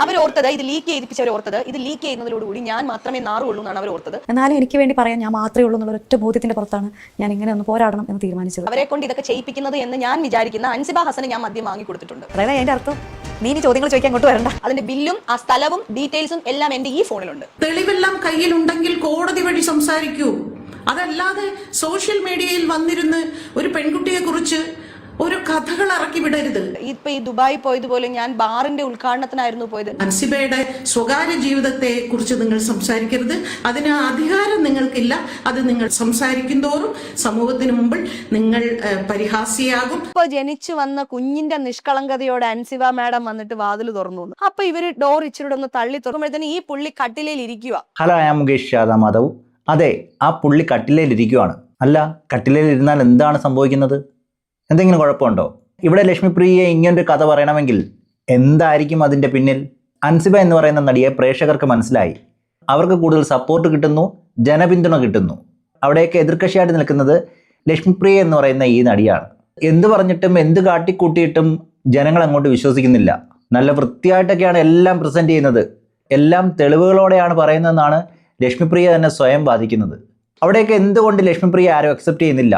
അവർ ഓർത്തത് ഇത് ലീക്ക് ചെയ്യിപ്പിച്ചവർ ഓർത്തത് ഇത് ലീക്ക് ചെയ്യുന്നതിലൂടെ ഞാൻ മാത്രമേ നാറുള്ളൂ എന്നാണ് അവർ ഓർത്തത്. എന്നാലും എനിക്ക് വേണ്ടി പറയാൻ ഞാൻ മാത്രമേ ഉള്ളൂ എന്നുള്ള ഒറ്റ ബോധ്യത്തിന്റെ പുറത്താണ് ഞാൻ ഇങ്ങനെ ഒന്ന് പോരാടണം എന്ന് തീരുമാനിച്ചത്. അവരെ കൊണ്ട് ഇതൊക്കെ ചെയ്യിപ്പിക്കുന്നത് എന്ന് ഞാൻ വിചാരിക്കുന്ന അൻസിബ ഹസന് ഞാൻ മദ്യം വാങ്ങി കൊടുത്തിട്ടുണ്ട്. അതായത് അതിന്റെ അർത്ഥം നീ ചോദ്യങ്ങൾ ചോദിക്കാൻ അങ്ങോട്ട് വരണ്ട. അതിന്റെ ബില്ലും ആ സ്ഥലവും ഡീറ്റെയിൽസും എല്ലാം എന്റെ ഈ ഫോണിലുണ്ട്. തെളിവെല്ലാം കയ്യിലുണ്ടെങ്കിൽ കോടതി വഴി സംസാരിക്കൂ. അതല്ലാതെ സോഷ്യൽ മീഡിയയിൽ വന്നിരുന്ന് ഒരു പെൺകുട്ടിയെ കുറിച്ച് ഒരു കഥകൾ ഇറക്കി വിടരുത്. ഇപ്പൊ ഈ ദുബായ് പോയതുപോലെ ഞാൻ ബാറിന്റെ ഉദ്ഘാടനത്തിനായിരുന്നു പോയത്. അൻസിബയുടെ സ്വകാര്യ ജീവിതത്തെ കുറിച്ച് നിങ്ങൾ സംസാരിക്കരുത്. അതിന് അധികാരം നിങ്ങൾക്കില്ല. അത് നിങ്ങൾ സംസാരിക്കും തോറും സമൂഹത്തിന് മുമ്പിൽ നിങ്ങൾ പരിഹാസിയാകും. ഇപ്പൊ ജനിച്ചു വന്ന കുഞ്ഞിന്റെ നിഷ്കളങ്കതയോടെ അൻസിബ മാഡം വന്നിട്ട് വാതിൽ തുറന്നു. അപ്പൊ ഇവര് ഡോർ ഇച്ചിരി ഒന്ന് തള്ളി തുറക്കുമ്പോഴത്തേന് ഈ പുള്ളി കട്ടിലയിൽ ഇരിക്കുക. ഹലോ, ഞാൻ മുകേഷ് യാദവ് മാധവ്. അതെ, ആ പുള്ളി കട്ടിലയിൽ ഇരിക്കുവാണ്. അല്ല, കട്ടിലയിൽ ഇരുന്നാൽ എന്താണ് സംഭവിക്കുന്നത്? എന്തെങ്കിലും കുഴപ്പമുണ്ടോ? ഇവിടെ ലക്ഷ്മിപ്രിയയെ ഇങ്ങനൊരു കഥ പറയണമെങ്കിൽ എന്തായിരിക്കും അതിൻ്റെ പിന്നിൽ? അൻസിബ എന്ന് പറയുന്ന നടിയെ പ്രേക്ഷകർക്ക് മനസ്സിലായി. അവർക്ക് കൂടുതൽ സപ്പോർട്ട് കിട്ടുന്നു, ജനപിന്തുണ കിട്ടുന്നു. അവിടെയൊക്കെ എതിർകക്ഷിയായിട്ട് നിൽക്കുന്നത് ലക്ഷ്മിപ്രിയ എന്ന് പറയുന്ന ഈ നടിയാണ്. എന്ത് പറഞ്ഞിട്ടും എന്ത് കാട്ടിക്കൂട്ടിയിട്ടും ജനങ്ങൾ അങ്ങോട്ട് വിശ്വസിക്കുന്നില്ല. നല്ല വൃത്തിയായിട്ടൊക്കെയാണ് എല്ലാം പ്രസൻറ്റ് ചെയ്യുന്നത്. എല്ലാം തെളിവുകളോടെയാണ് പറയുന്നതെന്നാണ് ലക്ഷ്മിപ്രിയ തന്നെ സ്വയം ബാധിക്കുന്നത്. അവിടെയൊക്കെ എന്തുകൊണ്ട് ലക്ഷ്മിപ്രിയ ആരും അക്സെപ്റ്റ് ചെയ്യുന്നില്ല?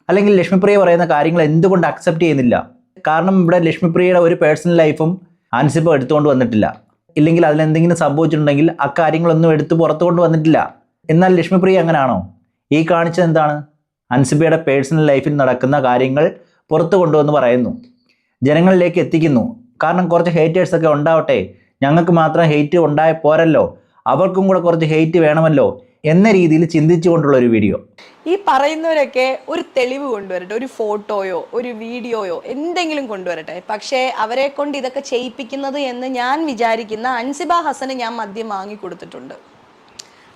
അല്ലെങ്കിൽ ലക്ഷ്മിപ്രിയ പറയുന്ന കാര്യങ്ങൾ എന്തുകൊണ്ട് അക്സെപ്റ്റ് ചെയ്യുന്നില്ല? കാരണം ഇവിടെ ലക്ഷ്മിപ്രിയയുടെ ഒരു പേഴ്സണൽ ലൈഫും അൻസിബ എടുത്തുകൊണ്ട് വന്നിട്ടില്ല. ഇല്ലെങ്കിൽ അതിലെന്തെങ്കിലും സംഭവിച്ചിട്ടുണ്ടെങ്കിൽ അക്കാര്യങ്ങളൊന്നും എടുത്ത് പുറത്തു കൊണ്ട് വന്നിട്ടില്ല. എന്നാൽ ലക്ഷ്മിപ്രിയ അങ്ങനെയാണോ? ഈ കാണിച്ചത് എന്താണ്? അൻസിബയുടെ പേഴ്സണൽ ലൈഫിൽ നടക്കുന്ന കാര്യങ്ങൾ പുറത്തു കൊണ്ടുവന്ന് പറയുന്നു, ജനങ്ങളിലേക്ക് എത്തിക്കുന്നു. കാരണം കുറച്ച് ഹേറ്റേഴ്സൊക്കെ ഉണ്ടാവട്ടെ, ഞങ്ങൾക്ക് മാത്രം ഹെയ്റ്റ് ഉണ്ടായ പോരല്ലോ, അവർക്കും കൂടെ കുറച്ച് ഹെയ്റ്റ് വേണമല്ലോ എന്ന രീതിയിൽ ചിന്തിച്ചുകൊണ്ടുള്ള ഒരു വീഡിയോ. ഈ പറയുന്നവരൊക്കെ ഒരു തെളിവ് കൊണ്ടുവരട്ടെ, ഒരു ഫോട്ടോയോ ഒരു വീഡിയോയോ എന്തെങ്കിലും കൊണ്ടുവരട്ടെ. പക്ഷേ അവരെ കൊണ്ട് ഇതൊക്കെ ചെയ്യിപ്പിക്കുന്നത് എന്ന് ഞാൻ വിചാരിക്കുന്ന അൻസിബ ഹസന് ഞാൻ മദ്യം വാങ്ങി കൊടുത്തിട്ടുണ്ട്.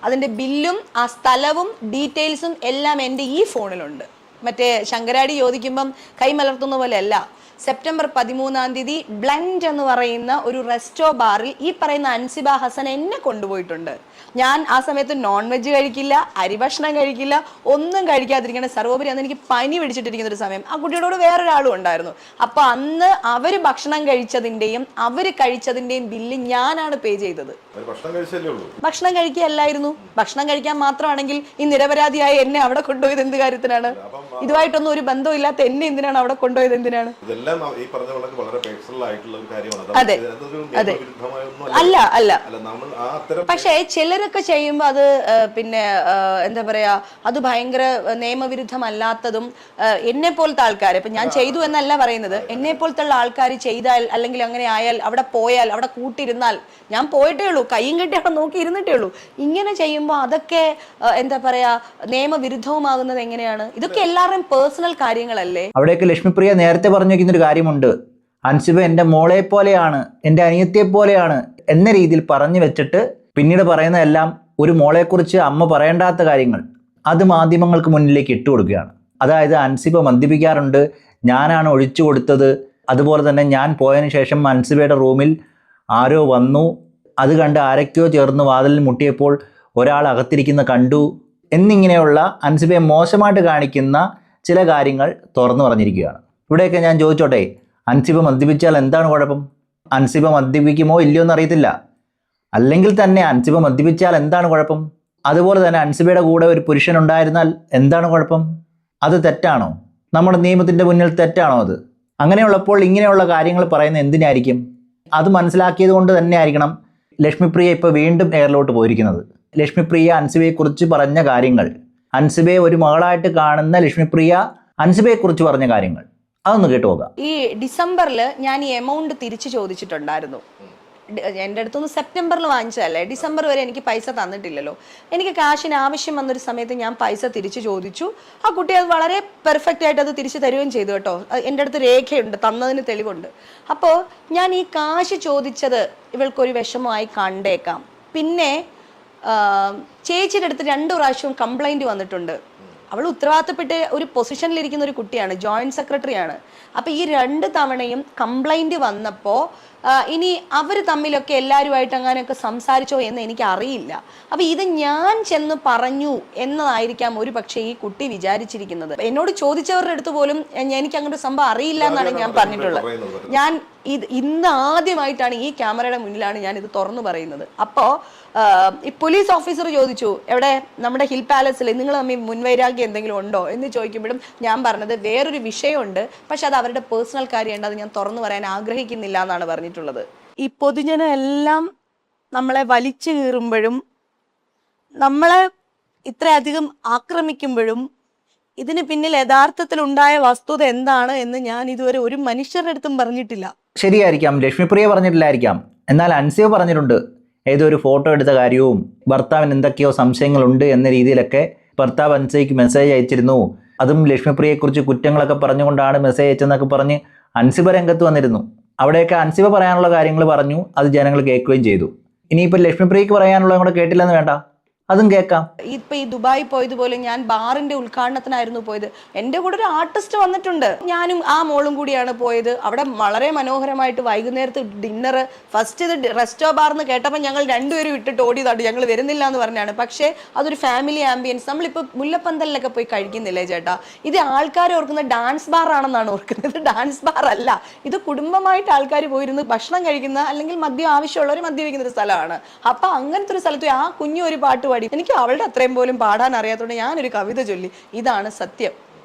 അതിന്റെ ബില്ലും ആ സ്ഥലവും ഡീറ്റെയിൽസും എല്ലാം എൻ്റെ ഈ ഫോണിലുണ്ട്. മറ്റേ ശങ്കരാടി ചോദിക്കുമ്പം കൈമലർത്തുന്ന പോലെ അല്ല. സെപ്റ്റംബർ 13 ബ്ലൻഡ് എന്ന് പറയുന്ന ഒരു റെസ്റ്റോ ബാറിൽ ഈ പറയുന്ന അൻസിബ ഹസൻ എന്നെ കൊണ്ടുപോയിട്ടുണ്ട്. ഞാൻ ആ സമയത്ത് നോൺ വെജ് കഴിക്കില്ല, അരിഭക്ഷണം കഴിക്കില്ല, ഒന്നും കഴിക്കാതിരിക്കണ. സർവോപരി അന്ന് എനിക്ക് പനി പിടിച്ചിട്ടിരിക്കുന്ന ഒരു സമയം. ആ കുട്ടിയോട് വേറൊരാളും ഉണ്ടായിരുന്നു. അപ്പൊ അന്ന് അവര് ഭക്ഷണം കഴിച്ചതിന്റെയും അവര് കഴിച്ചതിന്റെയും ബില്ല് ഞാനാണ് പേ ചെയ്തത്. ഭക്ഷണം കഴിക്കുകയല്ലായിരുന്നു. ഭക്ഷണം കഴിക്കാൻ മാത്രമാണെങ്കിൽ ഈ നിരപരാധിയായ എന്നെ അവിടെ കൊണ്ടുപോയത് എന്ത് കാര്യത്തിനാണ്? ഇതുമായിട്ടൊന്നും ഒരു ബന്ധമില്ലാത്ത എന്നെ എന്തിനാണ് അവിടെ കൊണ്ടുപോയത്? എന്തിനാണ്? അതെ അതെ, അല്ല അല്ല. പക്ഷേ ചിലരൊക്കെ ചെയ്യുമ്പോൾ അത് പിന്നെ എന്താ പറയാ, അത് ഭയങ്കര നിയമവിരുദ്ധമല്ലാത്തതും എന്നെ പോലത്തെ ആൾക്കാർ, ഇപ്പൊ ഞാൻ ചെയ്തു എന്നല്ല പറയുന്നത്, എന്നെ പോലത്തെ ആൾക്കാർ ചെയ്താൽ അല്ലെങ്കിൽ അങ്ങനെ ആയാൽ, അവിടെ പോയാൽ, അവിടെ കൂട്ടിരുന്നാൽ, ഞാൻ പോയിട്ടേ ഉള്ളൂ, കയ്യും കെട്ടി അവിടെ നോക്കി ഇരുന്നിട്ടേ ഉള്ളൂ. ഇങ്ങനെ ചെയ്യുമ്പോൾ അതൊക്കെ എന്താ പറയാ നിയമവിരുദ്ധവുമാകുന്നത് എങ്ങനെയാണ്? ഇതൊക്കെ എല്ലാവരുടെയും പേഴ്സണൽ കാര്യങ്ങളല്ലേ? അവിടെയൊക്കെ ലക്ഷ്മിപ്രിയ നേരത്തെ പറഞ്ഞു വെക്കുന്ന ഒരു കാര്യമുണ്ട്. അൻസിബ എൻ്റെ മോളെ പോലെയാണ്, എൻ്റെ അനിയത്തിയെ പോലെയാണ് എന്ന രീതിയിൽ പറഞ്ഞു വെച്ചിട്ട് പിന്നീട് പറയുന്നതെല്ലാം ഒരു മോളെക്കുറിച്ച് അമ്മ പറയേണ്ടാത്ത കാര്യങ്ങൾ അത് മാധ്യമങ്ങൾക്ക് മുന്നിലേക്ക് ഇട്ടുകൊടുക്കുകയാണ്. അതായത് അൻസിബ മദ്യപിക്കാറുണ്ട്, ഞാനാണ് ഒഴിച്ചു കൊടുത്തത്, അതുപോലെ തന്നെ ഞാൻ പോയതിനു ശേഷം അൻസിബയുടെ റൂമിൽ ആരോ വന്നു, അത് കണ്ട് ആരൊക്കെയോ ചേർന്ന് വാതിലിൽ മുട്ടിയപ്പോൾ ഒരാൾ അകത്തിരിക്കുന്ന കണ്ടു എന്നിങ്ങനെയുള്ള അൻസിബയെ മോശമായിട്ട് കാണിക്കുന്ന ചില കാര്യങ്ങൾ തുറന്നു പറഞ്ഞിരിക്കുകയാണ്. ഇവിടെയൊക്കെ ഞാൻ ചോദിച്ചോട്ടെ, അൻസിബ മദ്യപിച്ചാൽ എന്താണ് കുഴപ്പം? അൻസിബ മദ്യപിക്കുമോ ഇല്ലയോ എന്നറിയത്തില്ല. അല്ലെങ്കിൽ തന്നെ അൻസിബ മദ്യപിച്ചാൽ എന്താണ് കുഴപ്പം? അതുപോലെ തന്നെ അൻസിബയുടെ കൂടെ ഒരു പുരുഷൻ ഉണ്ടായിരുന്നാൽ എന്താണ് കുഴപ്പം? അത് തെറ്റാണോ? നമ്മുടെ നിയമത്തിൻ്റെ മുന്നിൽ തെറ്റാണോ അത്? അങ്ങനെയുള്ളപ്പോൾ ഇങ്ങനെയുള്ള കാര്യങ്ങൾ പറയുന്നത് എന്തിനായിരിക്കും? അത് മനസ്സിലാക്കിയത് കൊണ്ട് തന്നെ ആയിരിക്കണം ലക്ഷ്മിപ്രിയ ഇപ്പോൾ വീണ്ടും എയറിലോട്ട് പോയിരിക്കുന്നത്. ലക്ഷ്മിപ്രിയ അൻസിബയെക്കുറിച്ച് പറഞ്ഞ കാര്യങ്ങൾ, അൻസിബയെ ഒരു മകളായിട്ട് കാണുന്ന ലക്ഷ്മിപ്രിയ അൻസിബയെക്കുറിച്ച് പറഞ്ഞ കാര്യങ്ങൾ, അതൊന്ന് കേട്ടു പോകാം. ഈ ഡിസംബറിൽ ഞാൻ ഈ എമൗണ്ട് തിരിച്ചു ചോദിച്ചിട്ടുണ്ടായിരുന്നു. എൻ്റെ അടുത്തൊന്ന് സെപ്റ്റംബറിൽ വാങ്ങിച്ചതല്ലേ, ഡിസംബർ വരെ എനിക്ക് പൈസ തന്നിട്ടില്ലല്ലോ. എനിക്ക് കാശിന് ആവശ്യം വന്നൊരു സമയത്ത് ഞാൻ പൈസ തിരിച്ചു ചോദിച്ചു. ആ കുട്ടി അത് വളരെ പെർഫെക്റ്റ് ആയിട്ട് അത് തിരിച്ചു തരുകയും ചെയ്തു കേട്ടോ. എൻ്റെ അടുത്ത് രേഖയുണ്ട്, തന്നതിന് തെളിവുണ്ട്. അപ്പോൾ ഞാൻ ഈ കാശ് ചോദിച്ചത് ഇവൾക്കൊരു വിഷമമായി കണ്ടേക്കാം. പിന്നെ ചേച്ചിയുടെ അടുത്ത് 2 പ്രാവശ്യവും കംപ്ലൈൻറ്റ് വന്നിട്ടുണ്ട്. അവൾ ഉത്തരവാദിത്തപ്പെട്ട ഒരു പൊസിഷനിലിരിക്കുന്ന ഒരു കുട്ടിയാണ്, ജോയിന്റ് സെക്രട്ടറിയാണ്. അപ്പോൾ ഈ 2 തവണയും കംപ്ലൈൻറ്റ് വന്നപ്പോൾ ഇനി അവർ തമ്മിലൊക്കെ എല്ലാവരുമായിട്ട് അങ്ങനെയൊക്കെ സംസാരിച്ചോ എന്ന് എനിക്ക് അറിയില്ല. അപ്പൊ ഇത് ഞാൻ ചെന്ന് പറഞ്ഞു എന്നതായിരിക്കാം ഒരു പക്ഷേ ഈ കുട്ടി വിചാരിച്ചിരിക്കുന്നത്. എന്നോട് ചോദിച്ചവരുടെ അടുത്ത് പോലും എനിക്ക് അങ്ങനെ ഒരു സംഭവം അറിയില്ല എന്നാണ് ഞാൻ പറഞ്ഞിട്ടുള്ളത്. ഞാൻ ഇന്ന് ആദ്യമായിട്ടാണ് ഈ ക്യാമറയുടെ മുന്നിലാണ് ഞാൻ ഇത് തുറന്നു പറയുന്നത്. അപ്പോ ഈ പോലീസ് ഓഫീസർ ചോദിച്ചു, എവിടെ നമ്മുടെ ഹിൽ പാലസിൽ നിങ്ങൾ തമ്മിൽ മുൻവൈരാഗ്യം എന്തെങ്കിലും ഉണ്ടോ എന്ന് ചോദിക്കുമ്പോഴും ഞാൻ പറഞ്ഞത് വേറൊരു വിഷയമുണ്ട്, പക്ഷെ അത് അവരുടെ പേഴ്സണൽ കാര്യമുണ്ട്, അത് ഞാൻ തുറന്നു പറയാൻ ആഗ്രഹിക്കുന്നില്ല എന്നാണ് പറഞ്ഞിട്ടുള്ളത്. ഈ പൊതുജനം എല്ലാം നമ്മളെ വലിച്ചു കീറുമ്പോഴും നമ്മളെ ഇത്രയധികം ആക്രമിക്കുമ്പോഴും ഇതിന് പിന്നിൽ യഥാർത്ഥത്തിൽ ഉണ്ടായ വസ്തുത എന്താണ് എന്ന് ഞാൻ ഇതുവരെ ഒരു മനുഷ്യരുടെ അടുത്തും പറഞ്ഞിട്ടില്ല. ശരിയായിരിക്കാം, ലക്ഷ്മിപ്രിയ പറഞ്ഞിട്ടില്ലായിരിക്കാം, എന്നാൽ അൻസിബ പറഞ്ഞിട്ടുണ്ട്. ഏതോ ഒരു ഫോട്ടോ എടുത്ത കാര്യവും ഭർത്താവിന് എന്തൊക്കെയോ സംശയങ്ങളുണ്ട് എന്ന രീതിയിലൊക്കെ ഭർത്താവ് അൻസിബയ്ക്ക് മെസ്സേജ് അയച്ചിരുന്നു. അതും ലക്ഷ്മിപ്രിയയെക്കുറിച്ച് കുറ്റങ്ങളൊക്കെ പറഞ്ഞുകൊണ്ടാണ് മെസ്സേജ് അയച്ചെന്നൊക്കെ പറഞ്ഞ് അൻസിബ രംഗത്ത് വന്നിരുന്നു. അവിടെയൊക്കെ അൻസിബ പറയാനുള്ള കാര്യങ്ങൾ പറഞ്ഞു, അത് ജനങ്ങൾ കേൾക്കുകയും ചെയ്തു. ഇനിയിപ്പോൾ ലക്ഷ്മിപ്രിയക്ക് പറയാനുള്ളത് കൂടെ കേട്ടില്ലെന്ന് വേണ്ട, അതും കേൾക്കാം. ഇപ്പൊ ഈ ദുബായി പോയതുപോലെ ഞാൻ ബാറിന്റെ ഉദ്ഘാടനത്തിനായിരുന്നു പോയത്. എൻ്റെ കൂടെ ഒരു ആർട്ടിസ്റ്റ് വന്നിട്ടുണ്ട്, ഞാനും ആ മോളും കൂടിയാണ് പോയത്. അവിടെ വളരെ മനോഹരമായിട്ട് വൈകുന്നേരത്ത് ഡിന്നർ, ഫസ്റ്റ് ഇത് റെസ്റ്റോ ബാർന്ന് കേട്ടപ്പോൾ ഞങ്ങൾ രണ്ടുപേരും ഇട്ടിട്ട് ഓടിയതാണ്, ഞങ്ങൾ വരുന്നില്ല എന്ന് പറഞ്ഞാണ്. പക്ഷേ അതൊരു ഫാമിലി ആംബിയൻസ്. നമ്മളിപ്പോൾ മുല്ലപ്പന്തലിലൊക്കെ പോയി കഴിക്കുന്നില്ലേ ചേട്ടാ, ഇത് ആൾക്കാർ ഓർക്കുന്ന ഡാൻസ് ബാർ ആണെന്നാണ് ഓർക്കുന്നത്. ഇത് ഡാൻസ് ബാർ അല്ല, ഇത് കുടുംബമായിട്ട് ആൾക്കാർ പോയിരുന്ന് ഭക്ഷണം കഴിക്കുന്ന അല്ലെങ്കിൽ മദ്യം ആവശ്യമുള്ളവർ മദ്യപിക്കുന്ന ഒരു സ്ഥലമാണ്. അപ്പൊ അങ്ങനത്തെ ഒരു സ്ഥലത്ത് ആ കുഞ്ഞു ഒരു പാട്ട് പാടി, എനിക്ക് അവളുടെ അത്രയും പോലും പാടാൻ അറിയാത്തതുകൊണ്ട് ഞാനൊരു കവിത ചൊല്ലി. ഇതാണ് സത്യം.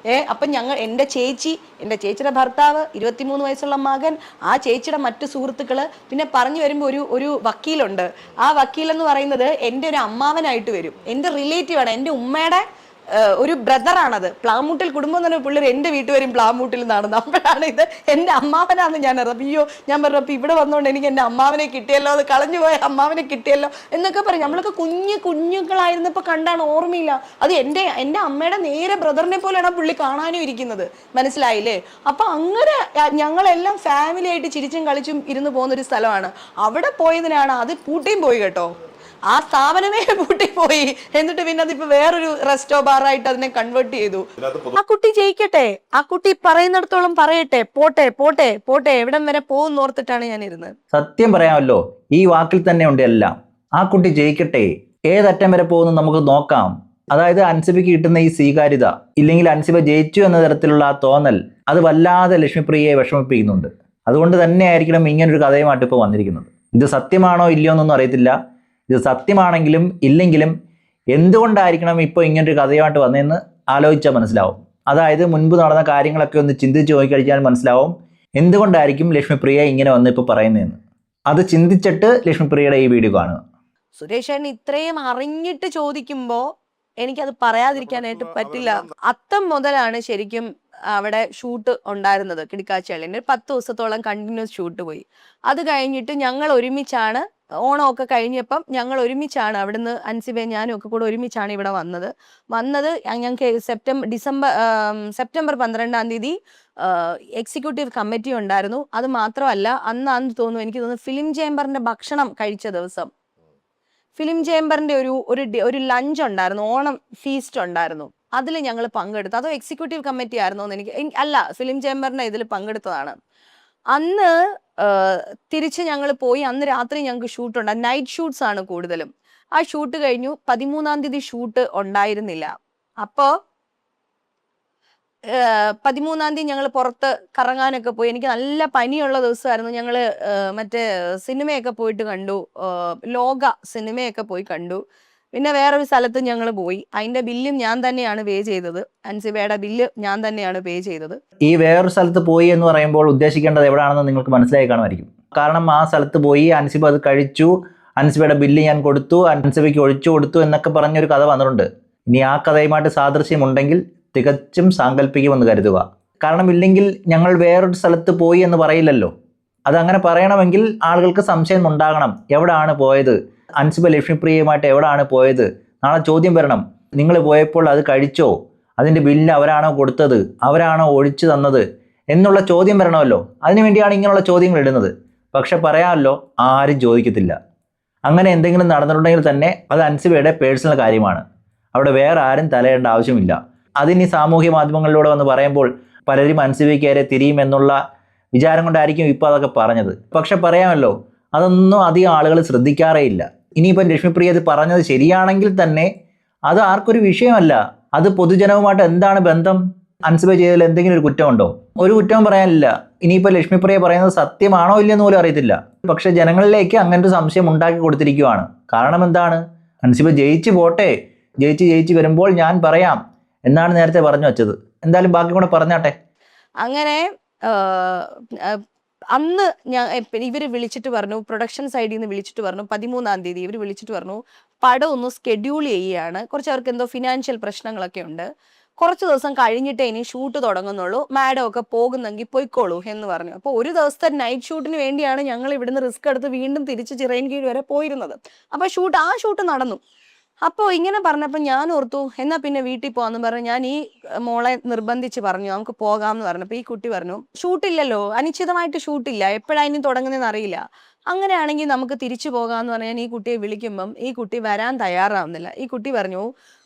അപ്പം എൻ്റെ ചേച്ചിയുടെ ഭർത്താവ്, 23 വയസ്സുള്ള മകൻ, ആ ചേച്ചിയുടെ മറ്റു സുഹൃത്തുക്കള്, പിന്നെ പറഞ്ഞു വരുമ്പോൾ ഒരു വക്കീലുണ്ട്. ആ വക്കീലെന്ന് പറയുന്നത് എൻ്റെ ഒരു അമ്മാവനായിട്ട് വരും, എൻ്റെ റിലേറ്റീവാണ്, എൻ്റെ ഉമ്മയുടെ ഒരു ബ്രദറാണത്. പ്ലാമൂട്ടിൽ കുടുംബം എന്ന് പറഞ്ഞ പിള്ളേർ എൻ്റെ വീട്ടുകാരും പ്ലാമൂട്ടിൽ നിന്നാണ്. നമ്മളാണ് ഇത് എൻ്റെ അമ്മാവനാണെന്ന് ഞാൻ അറിയാം. അയ്യോ, ഞാൻ പറഞ്ഞു അപ്പൊ ഇവിടെ വന്നോണ്ട് എനിക്ക് എൻ്റെ അമ്മാവനെ കിട്ടിയല്ലോ, അത് കളഞ്ഞുപോയ അമ്മാവനെ കിട്ടിയല്ലോ എന്നൊക്കെ പറയും. നമ്മളൊക്കെ കുഞ്ഞുങ്ങളായിരുന്നപ്പോൾ കണ്ടാണ്, ഓർമ്മയില്ല. അത് എൻ്റെ അമ്മയുടെ നേരെ ബ്രദറിനെ പോലെയാണ് പുള്ളി കാണാനും ഇരിക്കുന്നത്, മനസ്സിലായില്ലേ? അപ്പൊ അങ്ങനെ ഞങ്ങളെല്ലാം ഫാമിലി ആയിട്ട് ചിരിച്ചും കളിച്ചും ഇരുന്ന് പോകുന്നൊരു സ്ഥലമാണ്. അവിടെ പോയതിനാണ് അത് പൂട്ടിയും പോയി കേട്ടോ, ആ സ്ഥാപനമേ പൂട്ടി പോയി. എന്നിട്ട് പിന്നെ അതിപ്പോ വേറൊരു റെസ്റ്റോ ബാറായിട്ട് അതിനെ കൺവേർട്ട് ചെയ്തു. ആ കുട്ടി ജയിക്കട്ടെ, ആ കുട്ടി പറയുന്നിടത്തോളം പറയട്ടെ, പോട്ടെ പോട്ടെ പോട്ടെ, എവിടം വരെ പോകുന്ന ഓർത്തിട്ടാണ് ഞാൻ ഇരുന്നത്. സത്യം പറയാമല്ലോ, ഈ വാക്കിൽ തന്നെ ഉണ്ട് എല്ലാം. ആ കുട്ടി ജയിക്കട്ടെ, ഏതറ്റം വരെ പോകുന്നു നമുക്ക് നോക്കാം. അതായത് അൻസിബയ്ക്ക് കിട്ടുന്ന ഈ സ്വീകാര്യത, ഇല്ലെങ്കിൽ അൻസിബ ജയിച്ചു എന്ന തരത്തിലുള്ള ആ തോന്നൽ, അത് വല്ലാതെ ലക്ഷ്മിപ്രിയയെ വിഷമിപ്പിക്കുന്നുണ്ട്. അതുകൊണ്ട് തന്നെ ആയിരിക്കണം ഇങ്ങനൊരു കഥയുമായിട്ട് ഇപ്പോൾ വന്നിരിക്കുന്നത്. ഇത് സത്യമാണോ ഇല്ലയോ എന്നൊന്നും അറിയത്തില്ല. ഇത് സത്യമാണെങ്കിലും ഇല്ലെങ്കിലും എന്തുകൊണ്ടായിരിക്കണം ഇപ്പോൾ ഇങ്ങനൊരു കഥയുമായിട്ട് വന്നതെന്ന് ആലോചിച്ചാൽ മനസ്സിലാവും. അതായത് മുൻപ് നടന്ന കാര്യങ്ങളൊക്കെ ഒന്ന് ചിന്തിച്ച് നോക്കിക്കഴിഞ്ഞാൽ മനസ്സിലാവും എന്തുകൊണ്ടായിരിക്കും ലക്ഷ്മിപ്രിയ ഇങ്ങനെ വന്ന് ഇപ്പോൾ പറയുന്നതെന്ന്. അത് ചിന്തിച്ചിട്ട് ലക്ഷ്മിപ്രിയയുടെ ഈ വീഡിയോ കാണുക. സുരേഷ് ഏട്ടൻ ഇത്രയും അറിഞ്ഞിട്ട് ചോദിക്കുമ്പോൾ എനിക്കത് പറയാതിരിക്കാനായിട്ട് പറ്റില്ല. അത്തം മുതലാണ് ശരിക്കും അവിടെ ഷൂട്ട് ഉണ്ടായിരുന്നത്. കിടക്കാച്ചേളിന് 10 ദിവസത്തോളം കണ്ടിന്യൂസ് ഷൂട്ട് പോയി. അത് കഴിഞ്ഞിട്ട് ഞങ്ങൾ ഒരുമിച്ചാണ്, ഓണമൊക്കെ കഴിഞ്ഞപ്പം ഞങ്ങൾ ഒരുമിച്ചാണ് അവിടുന്ന്, അൻസിബയും ഞാനും ഒക്കെ കൂടെ ഒരുമിച്ചാണ് ഇവിടെ വന്നത്. ഞങ്ങൾക്ക് സെപ്റ്റംബർ 12-ാം തീയതി എക്സിക്യൂട്ടീവ് കമ്മിറ്റി ഉണ്ടായിരുന്നു. അത് മാത്രമല്ല, അന്ന് തോന്നുന്നു, എനിക്ക് തോന്നുന്നു ഫിലിം ചേംബറിന്റെ ഭക്ഷണം കഴിച്ച ദിവസം ഫിലിം ചേംബറിന്റെ ഒരു ലഞ്ച് ഉണ്ടായിരുന്നു, ഓണം ഫീസ്റ്റ് ഉണ്ടായിരുന്നു. അതിൽ ഞങ്ങൾ പങ്കെടുത്തു. അതോ എക്സിക്യൂട്ടീവ് കമ്മിറ്റി ആയിരുന്നോ എന്ന് എനിക്ക് അല്ല, ഫിലിം ചേംബറിന്റെ ഇതിൽ പങ്കെടുത്തതാണ്. അന്ന് തിരിച്ച് ഞങ്ങൾ പോയി. അന്ന് രാത്രി ഞങ്ങൾക്ക് ഷൂട്ട് ഉണ്ടായി, നൈറ്റ് ഷൂട്ട്സ് ആണ് കൂടുതലും. ആ ഷൂട്ട് കഴിഞ്ഞു. 13-ാം തീയതി ഷൂട്ട് ഉണ്ടായിരുന്നില്ല. അപ്പോൾ 13-ാം തീയതി ഞങ്ങൾ പുറത്ത് കറങ്ങാനൊക്കെ പോയി. എനിക്ക് നല്ല പനിയുള്ള ദിവസമായിരുന്നു. ഞങ്ങൾ മറ്റേ സിനിമയൊക്കെ പോയിട്ട് കണ്ടു, ലോക സിനിമയൊക്കെ പോയി കണ്ടു. പിന്നെ വേറൊരു സ്ഥലത്ത് ഞങ്ങൾ പോയി. അതിന്റെ ബില്ലും ഞാൻ തന്നെയാണ് പേ ചെയ്തത്. അൻസിബയുടെ ബില്ല് ഞാൻ തന്നെയാണ് പേ ചെയ്തത്. ഈ വേറൊരു സ്ഥലത്ത് പോയി എന്ന് പറയുമ്പോൾ ഉദ്ദേശിക്കേണ്ടത് എവിടെയാണെന്ന് നിങ്ങൾക്ക് മനസ്സിലായി കാണുമായിരിക്കും. കാരണം ആ സ്ഥലത്ത് പോയി അൻസിബ അത് കഴിച്ചു, അൻസിബയുടെ ബില്ല് ഞാൻ കൊടുത്തു, അൻസിബയ്ക്ക് ഒഴിച്ചു കൊടുത്തു എന്നൊക്കെ പറഞ്ഞൊരു കഥ വന്നിട്ടുണ്ട്. ഇനി ആ കഥയുമായിട്ട് സാദൃശ്യമുണ്ടെങ്കിൽ തികച്ചും സാങ്കല്പിക്കുമെന്ന് കരുതുക. കാരണം ഇല്ലെങ്കിൽ ഞങ്ങൾ വേറൊരു സ്ഥലത്ത് പോയി എന്ന് പറയില്ലല്ലോ. അതങ്ങനെ പറയണമെങ്കിൽ ആളുകൾക്ക് സംശയം ഉണ്ടാകണം, എവിടെയാണ് പോയത്, അൻസിബ ലക്ഷ്മിപ്രിയയുമായിട്ട് എവിടെയാണ് പോയത്. നാളെ ചോദ്യം വരണം, നിങ്ങൾ പോയപ്പോൾ അത് കഴിച്ചോ, അതിൻ്റെ ബില്ല് അവരാണോ കൊടുത്തത്, അവരാണോ ഒഴിച്ചു തന്നത് എന്നുള്ള ചോദ്യം വരണമല്ലോ. അതിനുവേണ്ടിയാണ് ഇങ്ങനെയുള്ള ചോദ്യങ്ങൾ ഇടുന്നത്. പക്ഷെ പറയാമല്ലോ, ആരും ചോദിക്കത്തില്ല. അങ്ങനെ എന്തെങ്കിലും നടന്നിട്ടുണ്ടെങ്കിൽ തന്നെ അത് അൻസിബയുടെ പേഴ്സണൽ കാര്യമാണ്. അവിടെ വേറെ ആരും തലയിടേണ്ട ആവശ്യമില്ല. അതിനി സാമൂഹ്യ മാധ്യമങ്ങളിലൂടെ വന്ന് പറയുമ്പോൾ പലരും അൻസിബയ്ക്കേറെ തിരിയുമെന്നുള്ള വിചാരം കൊണ്ടായിരിക്കും ഇപ്പോൾ അതൊക്കെ പറഞ്ഞത്. പക്ഷെ പറയാമല്ലോ, അതൊന്നും അധികം ആളുകൾ ശ്രദ്ധിക്കാറേയില്ല. ഇനിയിപ്പം ലക്ഷ്മിപ്രിയ അത് പറഞ്ഞത് ശരിയാണെങ്കിൽ തന്നെ അത് ആർക്കൊരു വിഷയമല്ല. അത് പൊതുജനവുമായിട്ട് എന്താണ് ബന്ധം? അൻസിബ ചെയ്തതിൽ എന്തെങ്കിലും ഒരു കുറ്റമുണ്ടോ? ഒരു കുറ്റവും പറയാനില്ല. ഇനിയിപ്പോൾ ലക്ഷ്മിപ്രിയ പറയുന്നത് സത്യമാണോ ഇല്ലെന്ന് പോലും അറിയത്തില്ല. പക്ഷെ ജനങ്ങളിലേക്ക് അങ്ങനൊരു സംശയം ഉണ്ടാക്കി കൊടുത്തിരിക്കുകയാണ്. കാരണം എന്താണ്? അൻസിബ ജയിച്ചു പോട്ടെ, ജയിച്ച് വരുമ്പോൾ ഞാൻ പറയാം എന്നാണ് നേരത്തെ പറഞ്ഞു വെച്ചത്. എന്തായാലും ബാക്കി കൂടെ പറഞ്ഞാട്ടെ. അങ്ങനെ അന്ന് ഇവര് വിളിച്ചിട്ട് പറഞ്ഞു, പ്രൊഡക്ഷൻ സൈഡിൽ നിന്ന് വിളിച്ചിട്ട് പറഞ്ഞു 13-ാം തീയതി ഇവർ വിളിച്ചിട്ട് പറഞ്ഞു പടം ഒന്ന് സ്കെഡ്യൂൾ ചെയ്യുകയാണ്, കുറച്ച് അവർക്ക് എന്തോ ഫിനാൻഷ്യൽ പ്രശ്നങ്ങളൊക്കെ ഉണ്ട്, കുറച്ച് ദിവസം കഴിഞ്ഞിട്ടേ ഇനി ഷൂട്ട് തുടങ്ങുന്നുള്ളൂ, മാഡം ഒക്കെ പോകുന്നെങ്കിൽ പോയിക്കോളൂ എന്ന് പറഞ്ഞു. അപ്പോൾ ഒരു ദിവസത്തെ നൈറ്റ് ഷൂട്ടിന് വേണ്ടിയാണ് ഞങ്ങൾ ഇവിടുന്ന് റിസ്ക് എടുത്ത് വീണ്ടും തിരിച്ച് ചിറയൻകീഴ് വരെ പോയിരുന്നത്. അപ്പോൾ ആ ഷൂട്ട് നടന്നു. അപ്പോൾ ഇങ്ങനെ പറഞ്ഞപ്പോൾ ഞാൻ ഓർത്തു എന്നാൽ പിന്നെ വീട്ടിൽ പോകാമെന്ന് പറഞ്ഞു. ഞാൻ ഈ മോളെ നിർബന്ധിച്ച് പറഞ്ഞു നമുക്ക് പോകാമെന്ന് പറഞ്ഞപ്പോൾ ഈ കുട്ടി പറഞ്ഞു ഷൂട്ടില്ലല്ലോ, അനിശ്ചിതമായിട്ട് ഷൂട്ടില്ല, എപ്പോഴാണ് ഇനി തുടങ്ങുന്നതെന്ന് അറിയില്ല, അങ്ങനെയാണെങ്കിൽ നമുക്ക് തിരിച്ചു പോകാമെന്ന് പറഞ്ഞാൽ ഈ കുട്ടിയെ വിളിക്കുമ്പം ഈ കുട്ടി വരാൻ തയ്യാറാവുന്നില്ല. ഈ കുട്ടി പറഞ്ഞു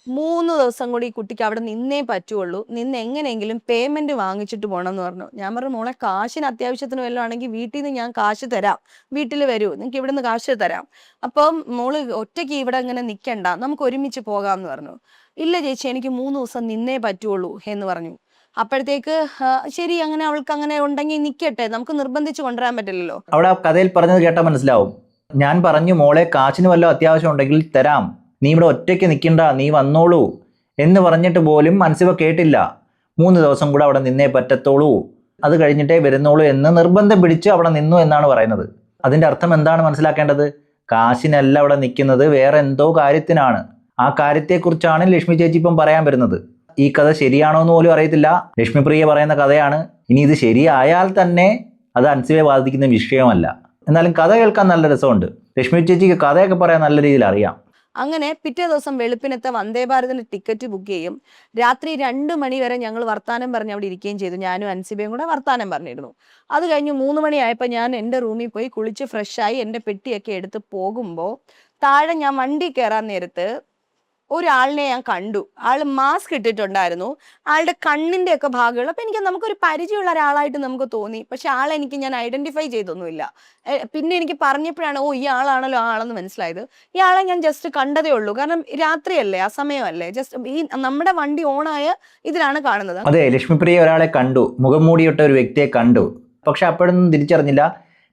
3 ദിവസം കൂടി ഈ കുട്ടിക്ക് അവിടെ നിന്നേ പറ്റുള്ളൂ, നിന്ന് എങ്ങനെയെങ്കിലും പേയ്മെന്റ് വാങ്ങിച്ചിട്ട് പോകണം എന്ന് പറഞ്ഞു. ഞാൻ പറഞ്ഞു മോളെ കാശിന് അത്യാവശ്യത്തിന് വല്ലതും ആണെങ്കിൽ വീട്ടിൽ നിന്ന് ഞാൻ കാശ് തരാം, വീട്ടിൽ വരൂ, നിങ്ങൾക്ക് ഇവിടെ നിന്ന് കാശ് തരാം, അപ്പം മോള് ഒറ്റയ്ക്ക് ഇവിടെ ഇങ്ങനെ നിൽക്കണ്ട, നമുക്ക് ഒരുമിച്ച് പോകാമെന്ന് പറഞ്ഞു. ഇല്ല ചേച്ചി എനിക്ക് 3 ദിവസം നിന്നേ പറ്റുള്ളൂ എന്ന് പറഞ്ഞു. അപ്പോഴത്തേക്ക് ശരി, അങ്ങനെ അവൾക്ക് അങ്ങനെ ഉണ്ടെങ്കിൽ നിൽക്കട്ടെ, നമുക്ക് നിർബന്ധിച്ച് കൊണ്ടുവരാൻ പറ്റില്ലല്ലോ. അവിടെ കഥയിൽ പറഞ്ഞത് കേട്ടാൽ മനസ്സിലാവും. ഞാൻ പറഞ്ഞു മോളെ കാശിന് വല്ല അത്യാവശ്യം ഉണ്ടെങ്കിൽ തരാം, നീ ഇവിടെ ഒറ്റയ്ക്ക് നിൽക്കണ്ട, നീ വന്നോളൂ എന്ന് പറഞ്ഞിട്ട് പോലും അൻസിബ കേട്ടില്ല. 3 ദിവസം കൂടെ അവിടെ നിന്നേ പറ്റത്തുള്ളൂ, അത് കഴിഞ്ഞിട്ടേ വരുന്നുള്ളൂ എന്ന് നിർബന്ധം പിടിച്ച് അവിടെ നിന്നു എന്നാണ് പറയുന്നത്. അതിൻ്റെ അർത്ഥം എന്താണ് മനസ്സിലാക്കേണ്ടത്? കാശിനല്ല അവിടെ നിൽക്കുന്നത്, വേറെ എന്തോ കാര്യത്തിനാണ്. ആ കാര്യത്തെക്കുറിച്ചാണ് ലക്ഷ്മി ചേച്ചി ഇപ്പം പറയാൻ വരുന്നത്. ഈ കഥ ശരിയാണോ എന്ന് പോലും അറിയത്തില്ല. ലക്ഷ്മിപ്രിയ പറയുന്ന കഥയാണ്. ഇനി ഇത് ശരിയായാൽ തന്നെ അത് അൻസിബയെ ബാധിക്കുന്ന വിഷയമല്ല. എന്നാലും കഥ കേൾക്കാൻ നല്ല രസമുണ്ട്. ലക്ഷ്മി ചേച്ചിക്ക് കഥയൊക്കെ പറയാൻ നല്ല രീതിയിൽ അറിയാം. അങ്ങനെ പിറ്റേ ദിവസം വെളുപ്പിനത്തെ വന്ദേ ഭാരതിന്റെ ടിക്കറ്റ് ബുക്ക് ചെയ്യും. രാത്രി 2 മണി വരെ ഞങ്ങൾ വർത്താനം പറഞ്ഞ് അവിടെ ഇരിക്കുകയും ചെയ്തു. ഞാനും അൻസിബയും കൂടെ വർത്താനം പറഞ്ഞിരുന്നു. അത് കഴിഞ്ഞ് 3 മണിയായപ്പോൾ ഞാൻ എൻ്റെ റൂമിൽ പോയി കുളിച്ച് ഫ്രഷായി എൻ്റെ പെട്ടിയൊക്കെ എടുത്ത് പോകുമ്പോൾ താഴെ ഞാൻ വണ്ടി കയറാൻ നേരത്ത് ഒരാളിനെ ഞാൻ കണ്ടു. ആള് മാസ്ക് ഇട്ടിട്ടുണ്ടായിരുന്നു. ആളുടെ കണ്ണിന്റെ ഒക്കെ ഭാഗങ്ങൾ അപ്പൊ നമുക്കൊരു പരിചയമുള്ള ഒരാളായിട്ട് നമുക്ക് തോന്നി. പക്ഷെ ആളെനിക്ക് ഞാൻ ഐഡന്റിഫൈ ചെയ്തൊന്നുമില്ല. പിന്നെ എനിക്ക് പറഞ്ഞപ്പോഴാണ് ഈ ആളാണല്ലോ ആളെന്ന് മനസ്സിലായത്. ഈ ആളെ ഞാൻ ജസ്റ്റ് കണ്ടതേ ഉള്ളൂ. കാരണം രാത്രിയല്ലേ, ആ സമയമല്ലേ, ജസ്റ്റ് ഈ നമ്മുടെ വണ്ടി ഓണായ ഇതിലാണ് കാണുന്നത്. അതെ, ലക്ഷ്മിപ്രിയ ഒരാളെ കണ്ടു, മുഖം മൂടിയിട്ട ഒരു വ്യക്തിയെ കണ്ടു. പക്ഷെ അപ്പോഴൊന്നും തിരിച്ചറിഞ്ഞില്ല.